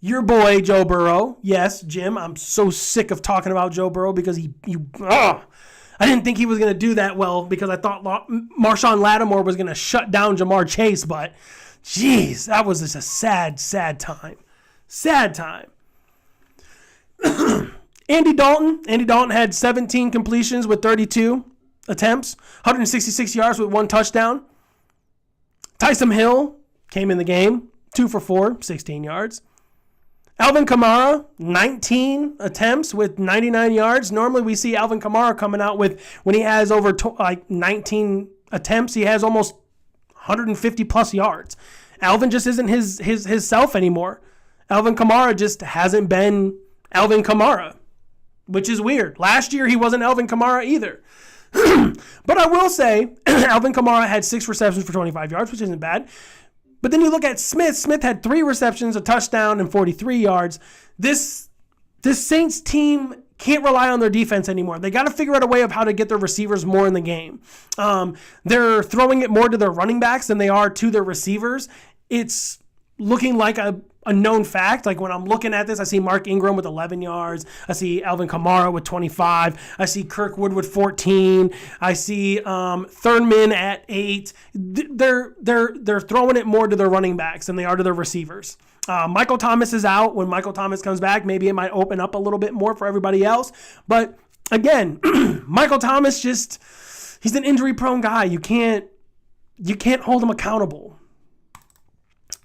your boy, Joe Burrow. Yes, Jim, I'm so sick of talking about Joe Burrow because I didn't think he was going to do that well because I thought Marshawn Lattimore was going to shut down Jamar Chase, but jeez, that was just a sad, sad time. Sad time. Andy Dalton had 17 completions with 32 attempts, 166 yards with 1 touchdown. Taysom Hill came in the game, 2 for 4, 16 yards. Alvin Kamara, 19 attempts with 99 yards. Normally we see Alvin Kamara coming out with, when he has over 19 attempts, he has almost 150 plus yards. Alvin just isn't his self anymore. Alvin Kamara just hasn't been Alvin Kamara, which is weird. Last year he wasn't Alvin Kamara either. But I will say, Alvin Kamara had 6 receptions for 25 yards, which isn't bad. But then you look at Smith. Smith had 3 receptions, a touchdown, and 43 yards. This Saints team can't rely on their defense anymore. They got to figure out a way of how to get their receivers more in the game. They're throwing it more to their running backs than they are to their receivers. It's looking like a known fact. Like when I'm looking at this, I see Mark Ingram with 11 yards. I see Alvin Kamara with 25. I see Kirkwood with 14. I see Thurman at 8. They're throwing it more to their running backs than they are to their receivers. Michael Thomas is out. When Michael Thomas comes back, maybe it might open up a little bit more for everybody else. But again, Michael Thomas he's an injury-prone guy. You can't hold him accountable.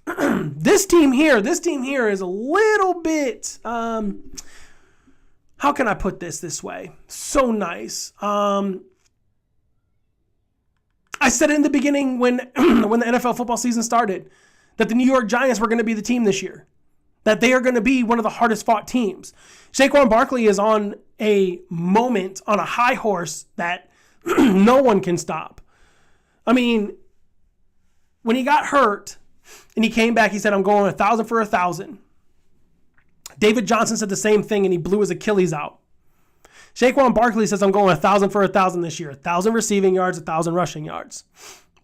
This team here is a little bit, how can I put this way? So nice. I said it in the beginning when the NFL football season started that the New York Giants were going to be the team this year, that they are going to be one of the hardest fought teams. Saquon Barkley is on a moment, on a high horse that no one can stop. I mean, when he got hurt, and he came back, he said, I'm going 1,000 for 1,000. David Johnson said the same thing, and he blew his Achilles out. Saquon Barkley says, I'm going 1,000 for 1,000 this year. 1,000 receiving yards, 1,000 rushing yards.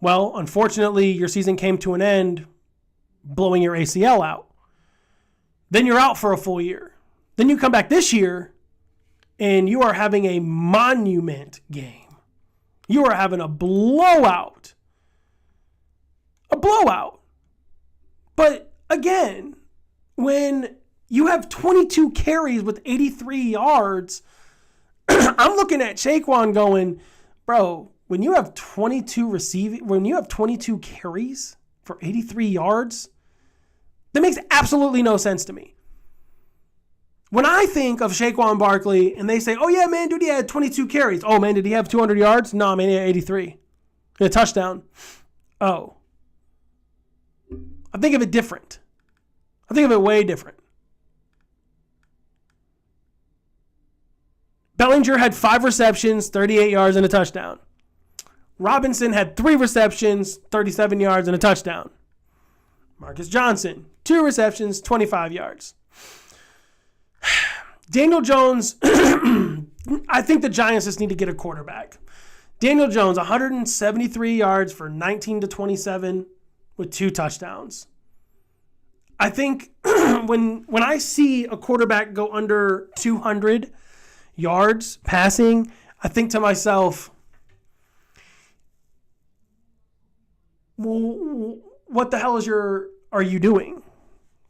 Well, unfortunately, your season came to an end blowing your ACL out. Then you're out for a full year. Then you come back this year, and you are having a monument game. You are having a blowout. A blowout. But again, when you have 22 carries with 83 yards, I'm looking at Saquon going, bro, when you have 22 carries for 83 yards, that makes absolutely no sense to me. When I think of Saquon Barkley and they say, oh yeah, man, dude, he had 22 carries. Oh man, did he have 200 yards? No, man, he had 83. A touchdown. Oh. I think of it different. I think of it way different. Bellinger had 5 receptions, 38 yards, and a touchdown. Robinson had 3 receptions, 37 yards, and a touchdown. Marcus Johnson, 2 receptions, 25 yards. Daniel Jones, I think the Giants just need to get a quarterback. Daniel Jones, 173 yards for 19 to 27. With 2 touchdowns. I think when I see a quarterback go under 200 yards passing, I think to myself, well, what the hell are you doing?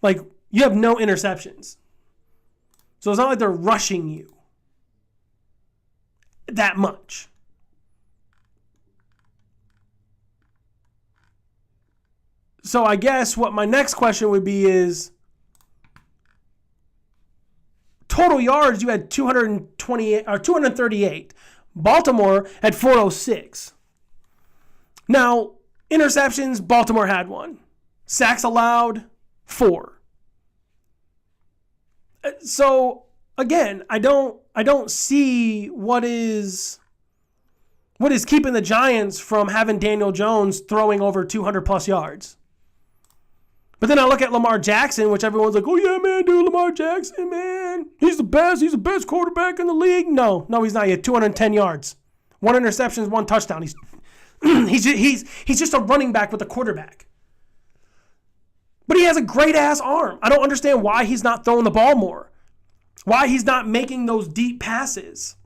Like, you have no interceptions. So it's not like they're rushing you that much. So I guess what my next question would be is, total yards, you had 228 or 238. Baltimore had 406. Now, interceptions, Baltimore had 1. Sacks allowed, 4. So again, I don't see what is keeping the Giants from having Daniel Jones throwing over 200 plus yards. But then I look at Lamar Jackson, which everyone's like, oh yeah, man, dude, Lamar Jackson, man, he's the best. He's the best quarterback in the league. No, he's not. He had 210 yards, 1 interception, 1 touchdown. He's just a running back with a quarterback. But he has a great ass arm. I don't understand why he's not throwing the ball more. Why he's not making those deep passes.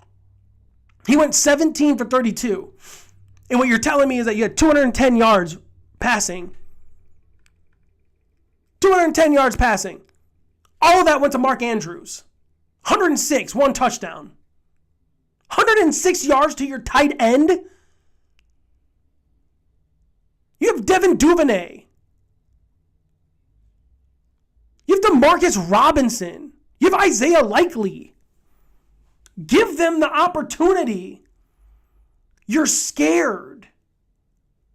He went 17 for 32. And what you're telling me is that you had 210 yards passing. 210 yards passing. All of that went to Mark Andrews. 106, 1 touchdown. 106 yards to your tight end. You have Devin Duvernay. You have DeMarcus Robinson. You have Isaiah Likely. Give them the opportunity. You're scared.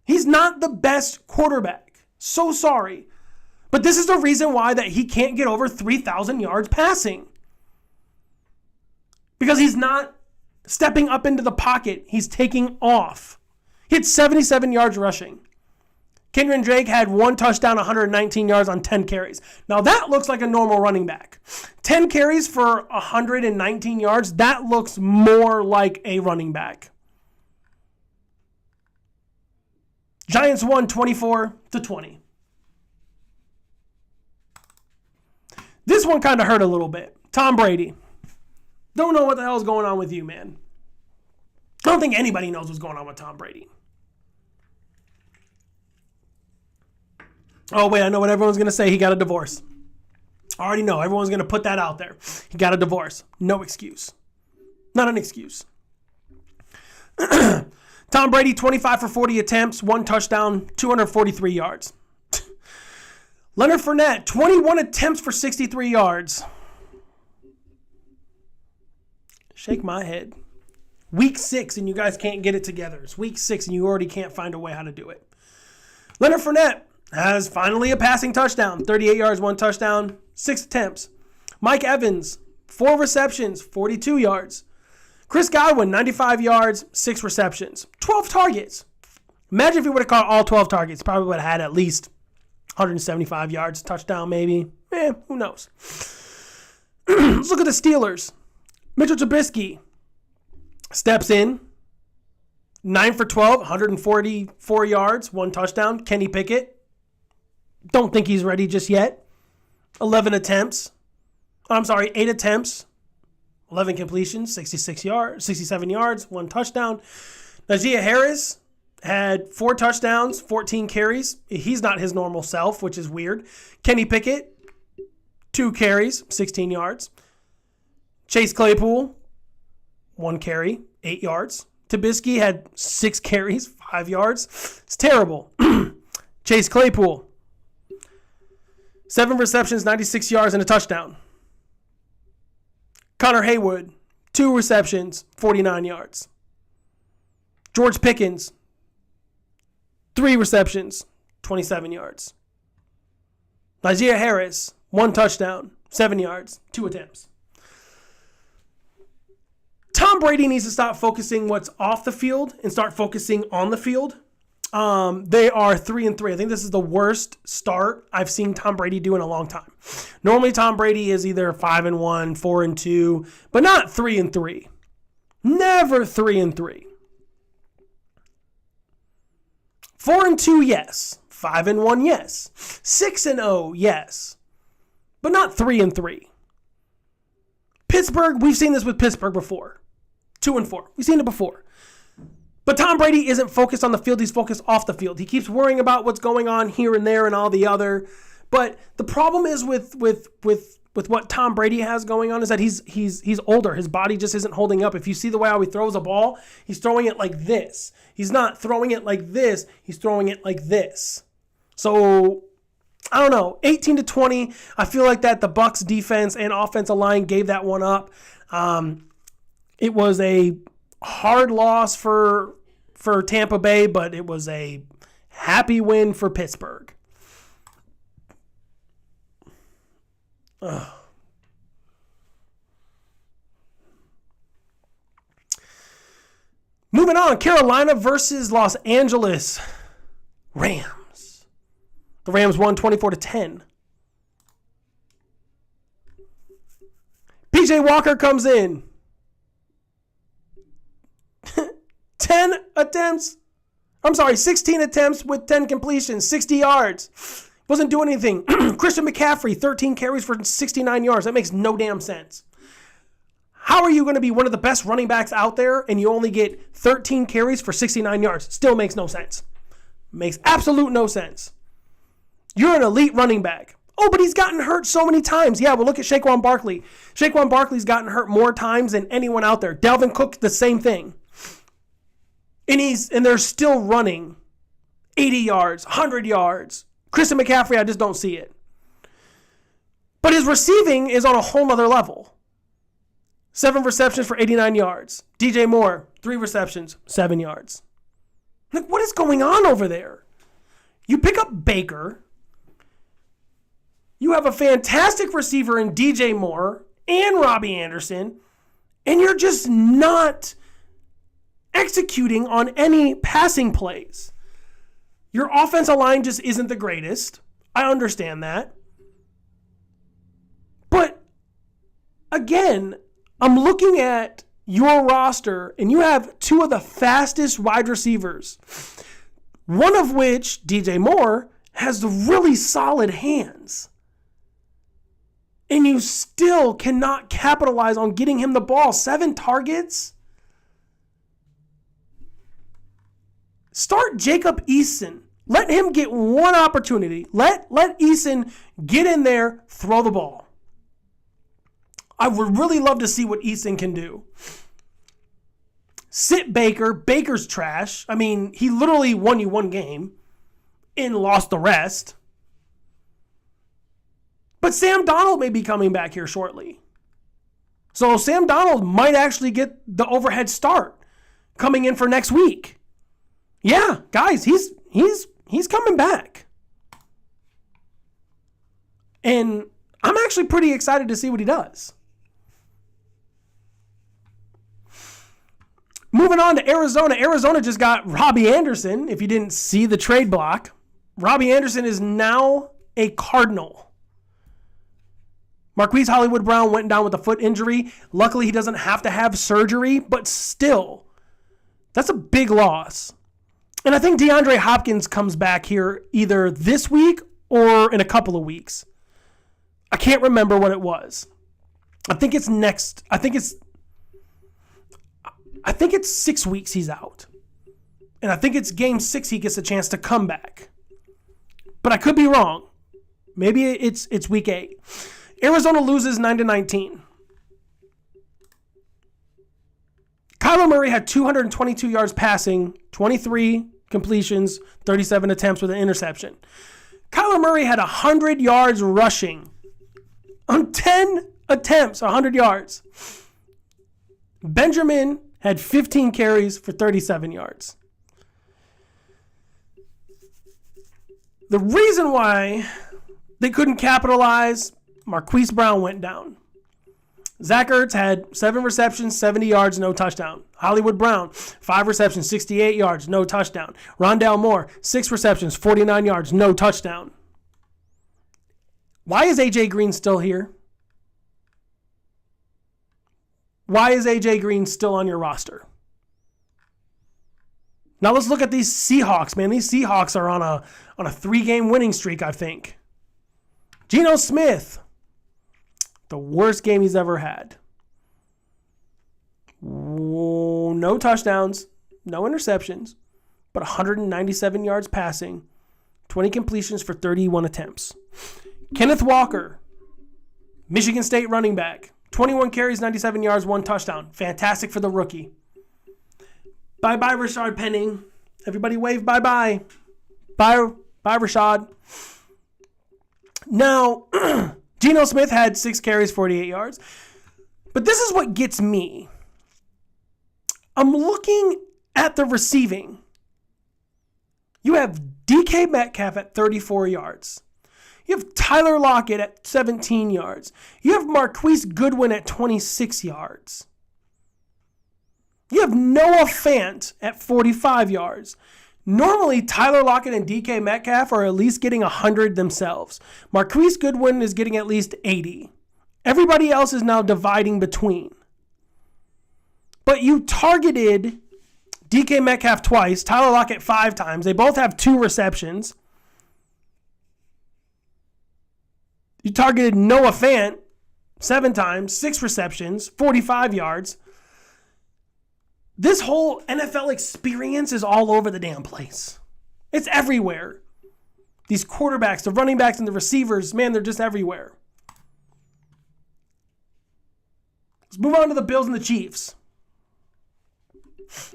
He's not the best quarterback. So sorry. But this is the reason why that he can't get over 3,000 yards passing. Because he's not stepping up into the pocket. He's taking off. He had 77 yards rushing. Kenyon Drake had 1 touchdown, 119 yards on 10 carries. Now that looks like a normal running back. 10 carries for 119 yards, that looks more like a running back. Giants won 24-20. This one kind of hurt a little bit. Tom Brady. Don't know what the hell is going on with you, man. I don't think anybody knows what's going on with Tom Brady. Oh, wait, I know what everyone's going to say. He got a divorce. I already know. Everyone's going to put that out there. He got a divorce. No excuse. Not an excuse. Tom Brady, 25 for 40 attempts, 1 touchdown, 243 yards. Leonard Fournette, 21 attempts for 63 yards. Shake my head. Week 6 and you guys can't get it together. It's week 6 and you already can't find a way how to do it. Leonard Fournette has finally a passing touchdown. 38 yards, 1 touchdown, 6 attempts. Mike Evans, 4 receptions, 42 yards. Chris Godwin, 95 yards, 6 receptions, 12 targets. Imagine if he would have caught all 12 targets. Probably would have had at least 175 yards, touchdown maybe. Who knows? Let's look at the Steelers. Mitchell Trubisky steps in. 9 for 12, 144 yards, 1 touchdown. Kenny Pickett. Don't think he's ready just yet. 8 attempts, 11 completions, 67 yards, 1 touchdown. Najee Harris had 4 touchdowns, 14 carries. He's not his normal self, which is weird. Kenny Pickett, 2 carries, 16 yards. Chase Claypool, 1 carry, 8 yards. Trubisky had 6 carries, 5 yards. It's terrible. Chase Claypool, 7 receptions, 96 yards, and a touchdown. Connor Haywood, 2 receptions, 49 yards. George Pickens, 3 receptions, 27 yards. Najee Harris, 1 touchdown, 7 yards, 2 attempts. Tom Brady needs to stop focusing what's off the field and start focusing on the field. They are 3-3. I think this is the worst start I've seen Tom Brady do in a long time. Normally, Tom Brady is either 5-1, 4-2, but not 3-3. Never 3-3. 4-2, yes. 5-1, yes. 6-0, yes. But not 3-3. Pittsburgh, we've seen this with Pittsburgh before. 2-4. We've seen it before. But Tom Brady isn't focused on the field. He's focused off the field. He keeps worrying about what's going on here and there and all the other. But the problem is with what Tom Brady has going on is that he's older. His body just isn't holding up. If you see the way how he throws a ball, he's throwing it like this. He's not throwing it like this. He's throwing it like this. So I don't know, 18-20. I feel like that the Bucs defense and offensive line gave that one up. It was a hard loss for Tampa Bay, but it was a happy win for Pittsburgh. Ugh. Moving on, Carolina versus Los Angeles Rams. The Rams won 24-10. PJ Walker comes in. 16 attempts with 10 completions, 60 yards. Wasn't doing anything. Christian McCaffrey, 13 carries for 69 yards. That makes no damn sense. How are you going to be one of the best running backs out there and you only get 13 carries for 69 yards? Still makes no sense. Makes absolute no sense. You're an elite running back. Oh, but he's gotten hurt so many times. Yeah, well, look at Saquon Barkley. Saquon Barkley's gotten hurt more times than anyone out there. Dalvin Cook, the same thing. And they're still running 80 yards, 100 yards. Christian McCaffrey, I just don't see it. But his receiving is on a whole nother level. 7 receptions for 89 yards. DJ Moore, 3 receptions, 7 yards. Like, what is going on over there? You pick up Baker. You have a fantastic receiver in DJ Moore and Robbie Anderson, and you're just not executing on any passing plays. Your offensive line just isn't the greatest. I understand that. But again, I'm looking at your roster and you have 2 of the fastest wide receivers. One of which, DJ Moore, has really solid hands. And you still cannot capitalize on getting him the ball. 7 targets? Start Jacob Eason. Let him get one opportunity. Let Eason get in there, throw the ball. I would really love to see what Eason can do. Sit Baker. Baker's trash. I mean, he literally won you one game and lost the rest. But Sam Darnold may be coming back here shortly. So Sam Darnold might actually get the overhead start coming in for next week. Yeah, guys, he's coming back. And I'm actually pretty excited to see what he does. Moving on to Arizona. Arizona just got Robbie Anderson. If you didn't see the trade block, Robbie Anderson is now a Cardinal. Marquise Hollywood Brown went down with a foot injury. Luckily, he doesn't have to have surgery, but still, that's a big loss. And I think DeAndre Hopkins comes back here either this week or in a couple of weeks. I can't remember what it was. I think it's next. I think it's 6 weeks he's out. And I think it's game 6 he gets a chance to come back. But I could be wrong. Maybe it's week 8. Arizona loses 9-19. Kyler Murray had 222 yards passing, 23 completions, 37 attempts with an interception. Kyler Murray had 100 yards rushing on 10 attempts, 100 yards. Benjamin had 15 carries for 37 yards. The reason why they couldn't capitalize, Marquise Brown went down. Zach Ertz had 7 receptions, 70 yards, no touchdown. Hollywood Brown, 5 receptions, 68 yards, no touchdown. Rondale Moore, 6 receptions, 49 yards, no touchdown. Why is AJ Green still here? Why is AJ Green still on your roster? Now let's look at these Seahawks, man. These Seahawks are on a 3-game winning streak, I think. Geno Smith, the worst game he's ever had. No touchdowns, no interceptions, but 197 yards passing, 20 completions for 31 attempts. Kenneth Walker, Michigan State running back, 21 carries, 97 yards, 1 touchdown. Fantastic for the rookie. Bye-bye, Rashard Penning. Everybody wave bye-bye. Bye, Bye, Rashad. Now, Geno Smith had 6 carries, 48 yards. But this is what gets me. I'm looking at the receiving. You have DK Metcalf at 34 yards. You have Tyler Lockett at 17 yards. You have Marquise Goodwin at 26 yards. You have Noah Fant at 45 yards. Normally, Tyler Lockett and DK Metcalf are at least getting 100 themselves. Marquise Goodwin is getting at least 80. Everybody else is now dividing between. But you targeted DK Metcalf twice, Tyler Lockett 5 times. They both have 2 receptions. You targeted Noah Fant 7 times, 6 receptions, 45 yards. This whole NFL experience is all over the damn place. It's everywhere. These quarterbacks, the running backs, and the receivers, man, they're just everywhere. Let's move on to the Bills and the Chiefs.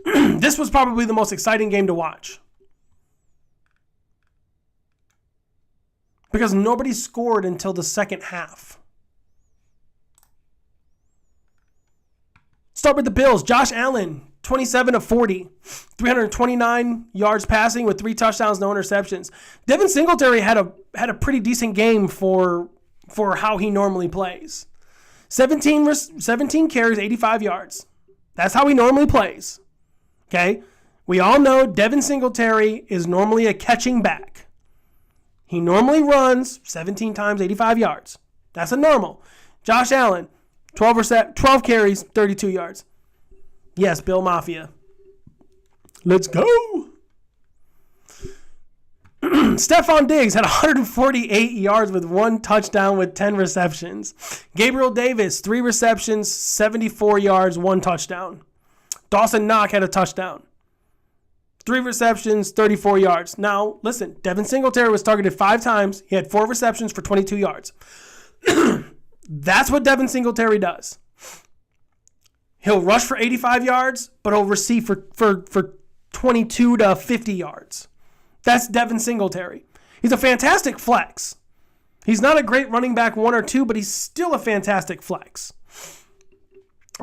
This was probably the most exciting game to watch. Because nobody scored until the second half. Start with the Bills. Josh Allen, 27 of 40, 329 yards passing with 3 touchdowns, no interceptions. Devin Singletary had a pretty decent game for how he normally plays. 17 carries, 85 yards. That's how he normally plays. Okay? We all know Devin Singletary is normally a catching back. He normally runs 17 times, 85 yards. That's a normal. Josh Allen, 12 carries, 32 yards. Yes, Bill Mafia. Let's go. Stephon Diggs had 148 yards with 1 touchdown with 10 receptions. Gabriel Davis, 3 receptions, 74 yards, 1 touchdown. Dawson Knox had a touchdown. 3 receptions, 34 yards. Now, listen, Devin Singletary was targeted 5 times. He had 4 receptions for 22 yards. That's what Devin Singletary does. He'll rush for 85 yards, but he'll receive for 22 to 50 yards. That's Devin Singletary. He's a fantastic flex. He's not a great running back 1 or 2, but he's still a fantastic flex.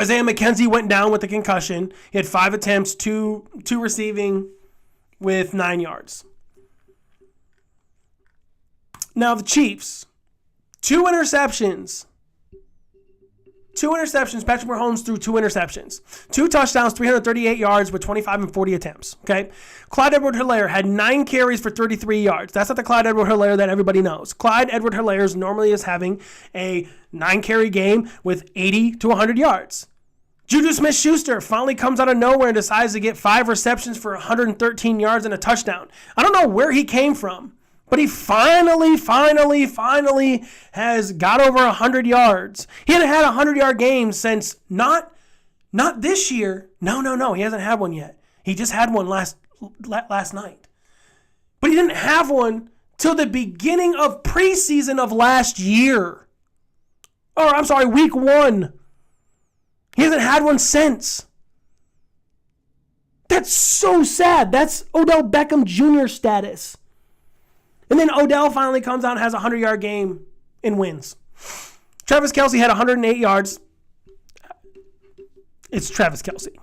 Isaiah McKenzie went down with a concussion. He had 5 attempts, 2 receiving with 9 yards. Now the Chiefs, 2 interceptions. 2 interceptions. Patrick Mahomes threw 2 interceptions. 2 touchdowns, 338 yards with 25 and 40 attempts. Okay. Clyde Edwards-Helaire had 9 carries for 33 yards. That's not the Clyde Edwards-Helaire that everybody knows. Clyde Edwards-Helaire normally is having a 9-carry game with 80 to 100 yards. Juju Smith-Schuster finally comes out of nowhere and decides to get 5 receptions for 113 yards and a touchdown. I don't know where he came from, but he finally has got over 100 yards. He hadn't had a 100-yard game since not this year. No. He hasn't had one yet. He just had one last night. But he didn't have one till the beginning of preseason of last year. Or, I'm sorry, week 1. He hasn't had one since. That's so sad. That's Odell Beckham Jr. status. And then Odell finally comes out and has a 100-yard game and wins. Travis Kelce had 108 yards. It's Travis Kelce.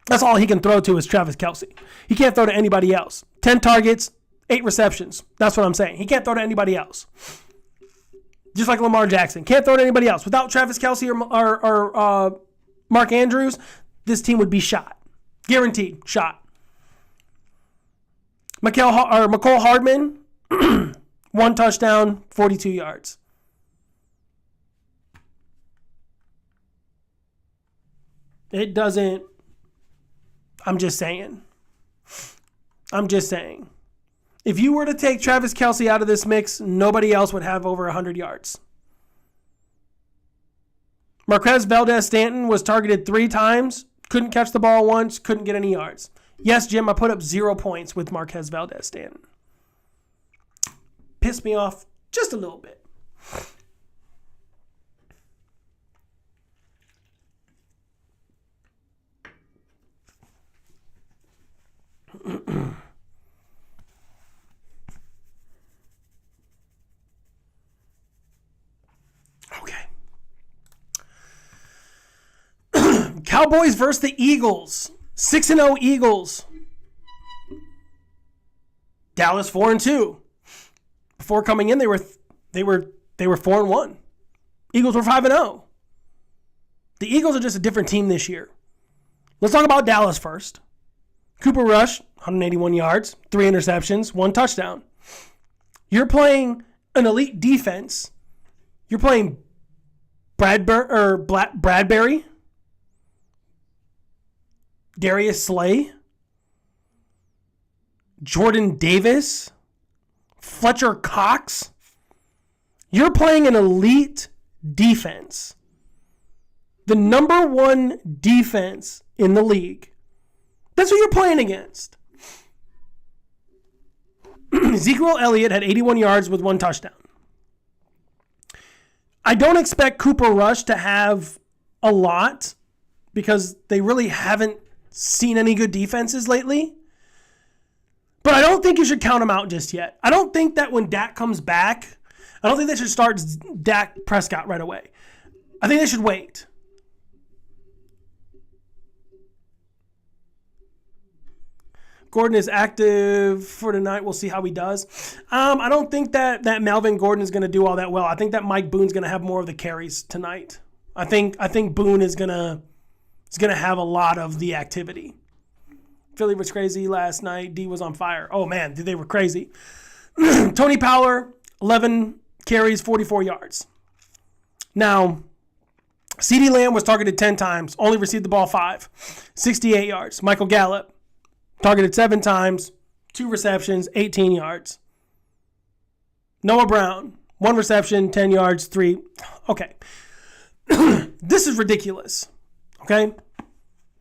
That's all he can throw to is Travis Kelce. He can't throw to anybody else. 10 targets, 8 receptions. That's what I'm saying. He can't throw to anybody else. Just like Lamar Jackson. Can't throw to anybody else. Without Travis Kelce or Mark Andrews, this team would be shot. Guaranteed. Shot. McCole Hardman, 1 touchdown, 42 yards. It doesn't. I'm just saying. If you were to take Travis Kelce out of this mix, nobody else would have over 100 yards. Marquez Valdez-Stanton was targeted 3 times, couldn't catch the ball once, couldn't get any yards. Yes, Jim, I put up 0 points with Marquez Valdez-Stanton. Pissed me off just a little bit. Cowboys versus the Eagles. 6-0 Eagles. Dallas 4-2. Before coming in, they were 4-1. Eagles were 5-0. The Eagles are just a different team this year. Let's talk about Dallas first. Cooper Rush, 181 yards, 3 interceptions, 1 touchdown. You're playing an elite defense. You're playing Bradbury, Darius Slay, Jordan Davis, Fletcher Cox. You're playing an elite defense. The number 1 defense in the league. That's who you're playing against. Ezekiel Elliott had 81 yards with 1 touchdown. I don't expect Cooper Rush to have a lot because they really haven't seen any good defenses lately. But I don't think you should count him out just yet. I don't think that when Dak comes back, I don't think they should start Dak Prescott right away. I think they should wait. Gordon is active for tonight. We'll see how he does. I don't think that Melvin Gordon is going to do all that well. I think that Mike Boone's going to have more of the carries tonight. I think Boone is going to have a lot of the activity. Philly was crazy last night. D was on fire. Oh, man, they were crazy. Tony Power, 11 carries, 44 yards. Now, CeeDee Lamb was targeted 10 times, only received the ball 5, 68 yards. Michael Gallup, targeted 7 times, 2 receptions, 18 yards. Noah Brown, 1 reception, 10 yards, 3. Okay. This is ridiculous. Okay?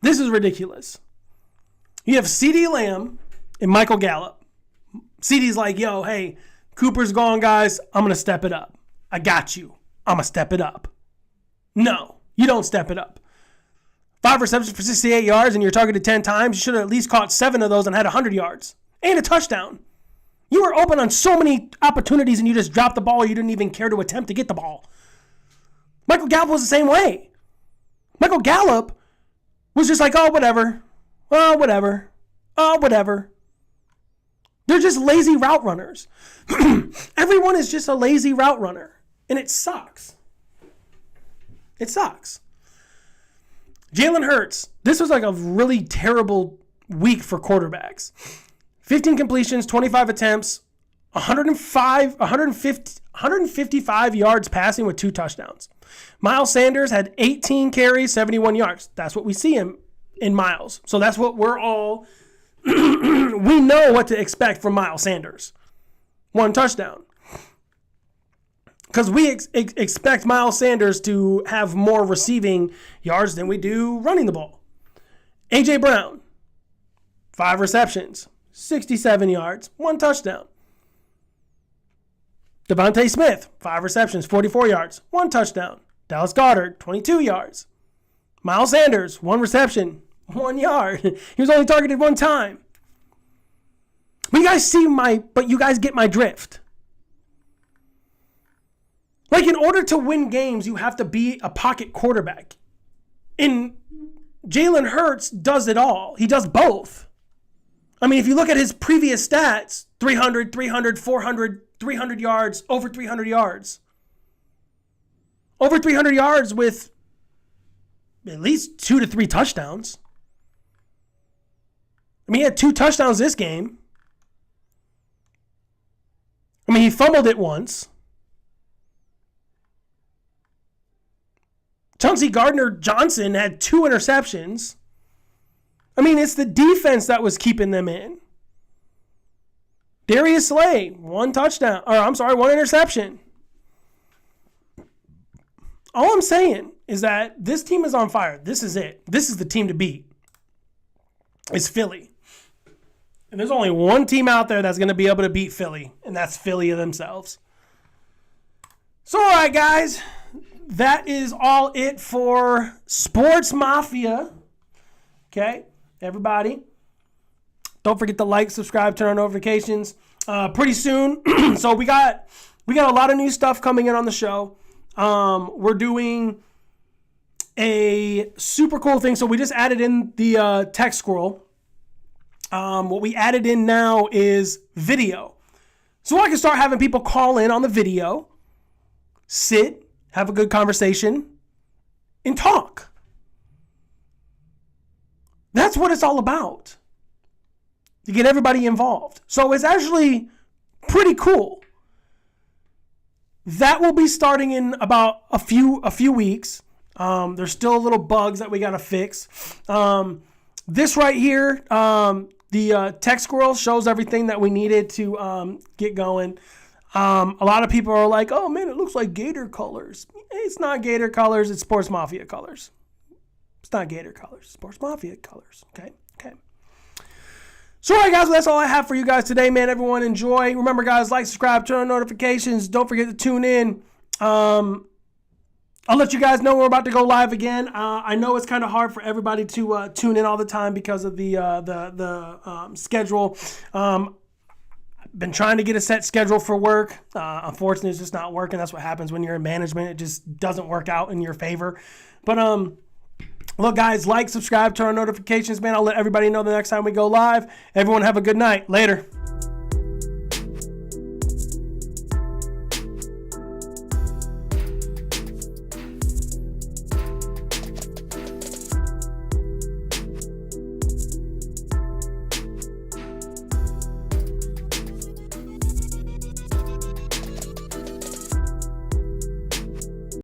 This is ridiculous. You have CeeDee Lamb and Michael Gallup. CeeDee's like, yo, hey, Cooper's gone, guys. I'm going to step it up. I got you. I'm going to step it up. No, you don't step it up. 5 receptions for 68 yards and you're targeted 10 times. You should have at least caught 7 of those and had 100 yards and a touchdown. You were open on so many opportunities and you just dropped the ball. You didn't even care to attempt to get the ball. Michael Gallup was the same way. Michael Gallup was just like, oh, whatever. Oh, whatever. Oh, whatever. They're just lazy route runners. Everyone is just a lazy route runner. And it sucks. It sucks. Jalen Hurts. This was like a really terrible week for quarterbacks. 15 completions, 25 attempts, 155 yards passing with 2 touchdowns. Miles Sanders had 18 carries, 71 yards. That's what we see him in Miles. So that's what we're all, we know what to expect from Miles Sanders. 1 touchdown. Because we expect Miles Sanders to have more receiving yards than we do running the ball. A.J. Brown, 5 receptions, 67 yards, 1 touchdown. Devontae Smith, 5 receptions, 44 yards, 1 touchdown. Dallas Goedert, 22 yards. Miles Sanders, 1 reception, 1 yard. He was only targeted 1 time. But you guys get my drift. Like, in order to win games, you have to be a pocket quarterback. And Jalen Hurts does it all. He does both. I mean, if you look at his previous stats, 300, 400, 300 yards, over 300 yards. Over 300 yards with at least 2 to 3 touchdowns. I mean, he had 2 touchdowns this game. I mean, he fumbled it once. Chauncey Gardner-Johnson had 2 interceptions. I mean, it's the defense that was keeping them in. Darius Slay, 1 interception. All I'm saying is that this team is on fire. This is it. This is the team to beat. It's Philly. And there's only one team out there that's going to be able to beat Philly, and that's Philly themselves. So, all right, guys. That is all it for Sportzmafia. Okay, everybody. Don't forget to like, subscribe, turn on notifications. Pretty soon. So we got a lot of new stuff coming in on the show. We're doing a super cool thing. So we just added in the text scroll. What we added in now is video. So I can start having people call in on the video, sit, have a good conversation, and talk. That's what it's all about. To get everybody involved. So it's actually pretty cool. That will be starting in about a few weeks. There's still little bugs that we got to fix. This right here, the text scroll shows everything that we needed to get going. A lot of people are like, oh man, it looks like Gator colors. It's not Gator colors, it's Sportzmafia colors. It's not Gator colors, Sportzmafia colors. Okay. So, all right, guys, well, that's all I have for you guys today, man. Everyone enjoy. Remember, guys, like, subscribe, turn on notifications. Don't forget to tune in. I'll let you guys know we're about to go live again. I know it's kind of hard for everybody to tune in all the time because of the schedule. I've been trying to get a set schedule for work. Unfortunately, it's just not working. That's what happens when you're in management. It just doesn't work out in your favor. But look, guys, like, subscribe, turn on notifications, man. I'll let everybody know the next time we go live. Everyone have a good night. Later.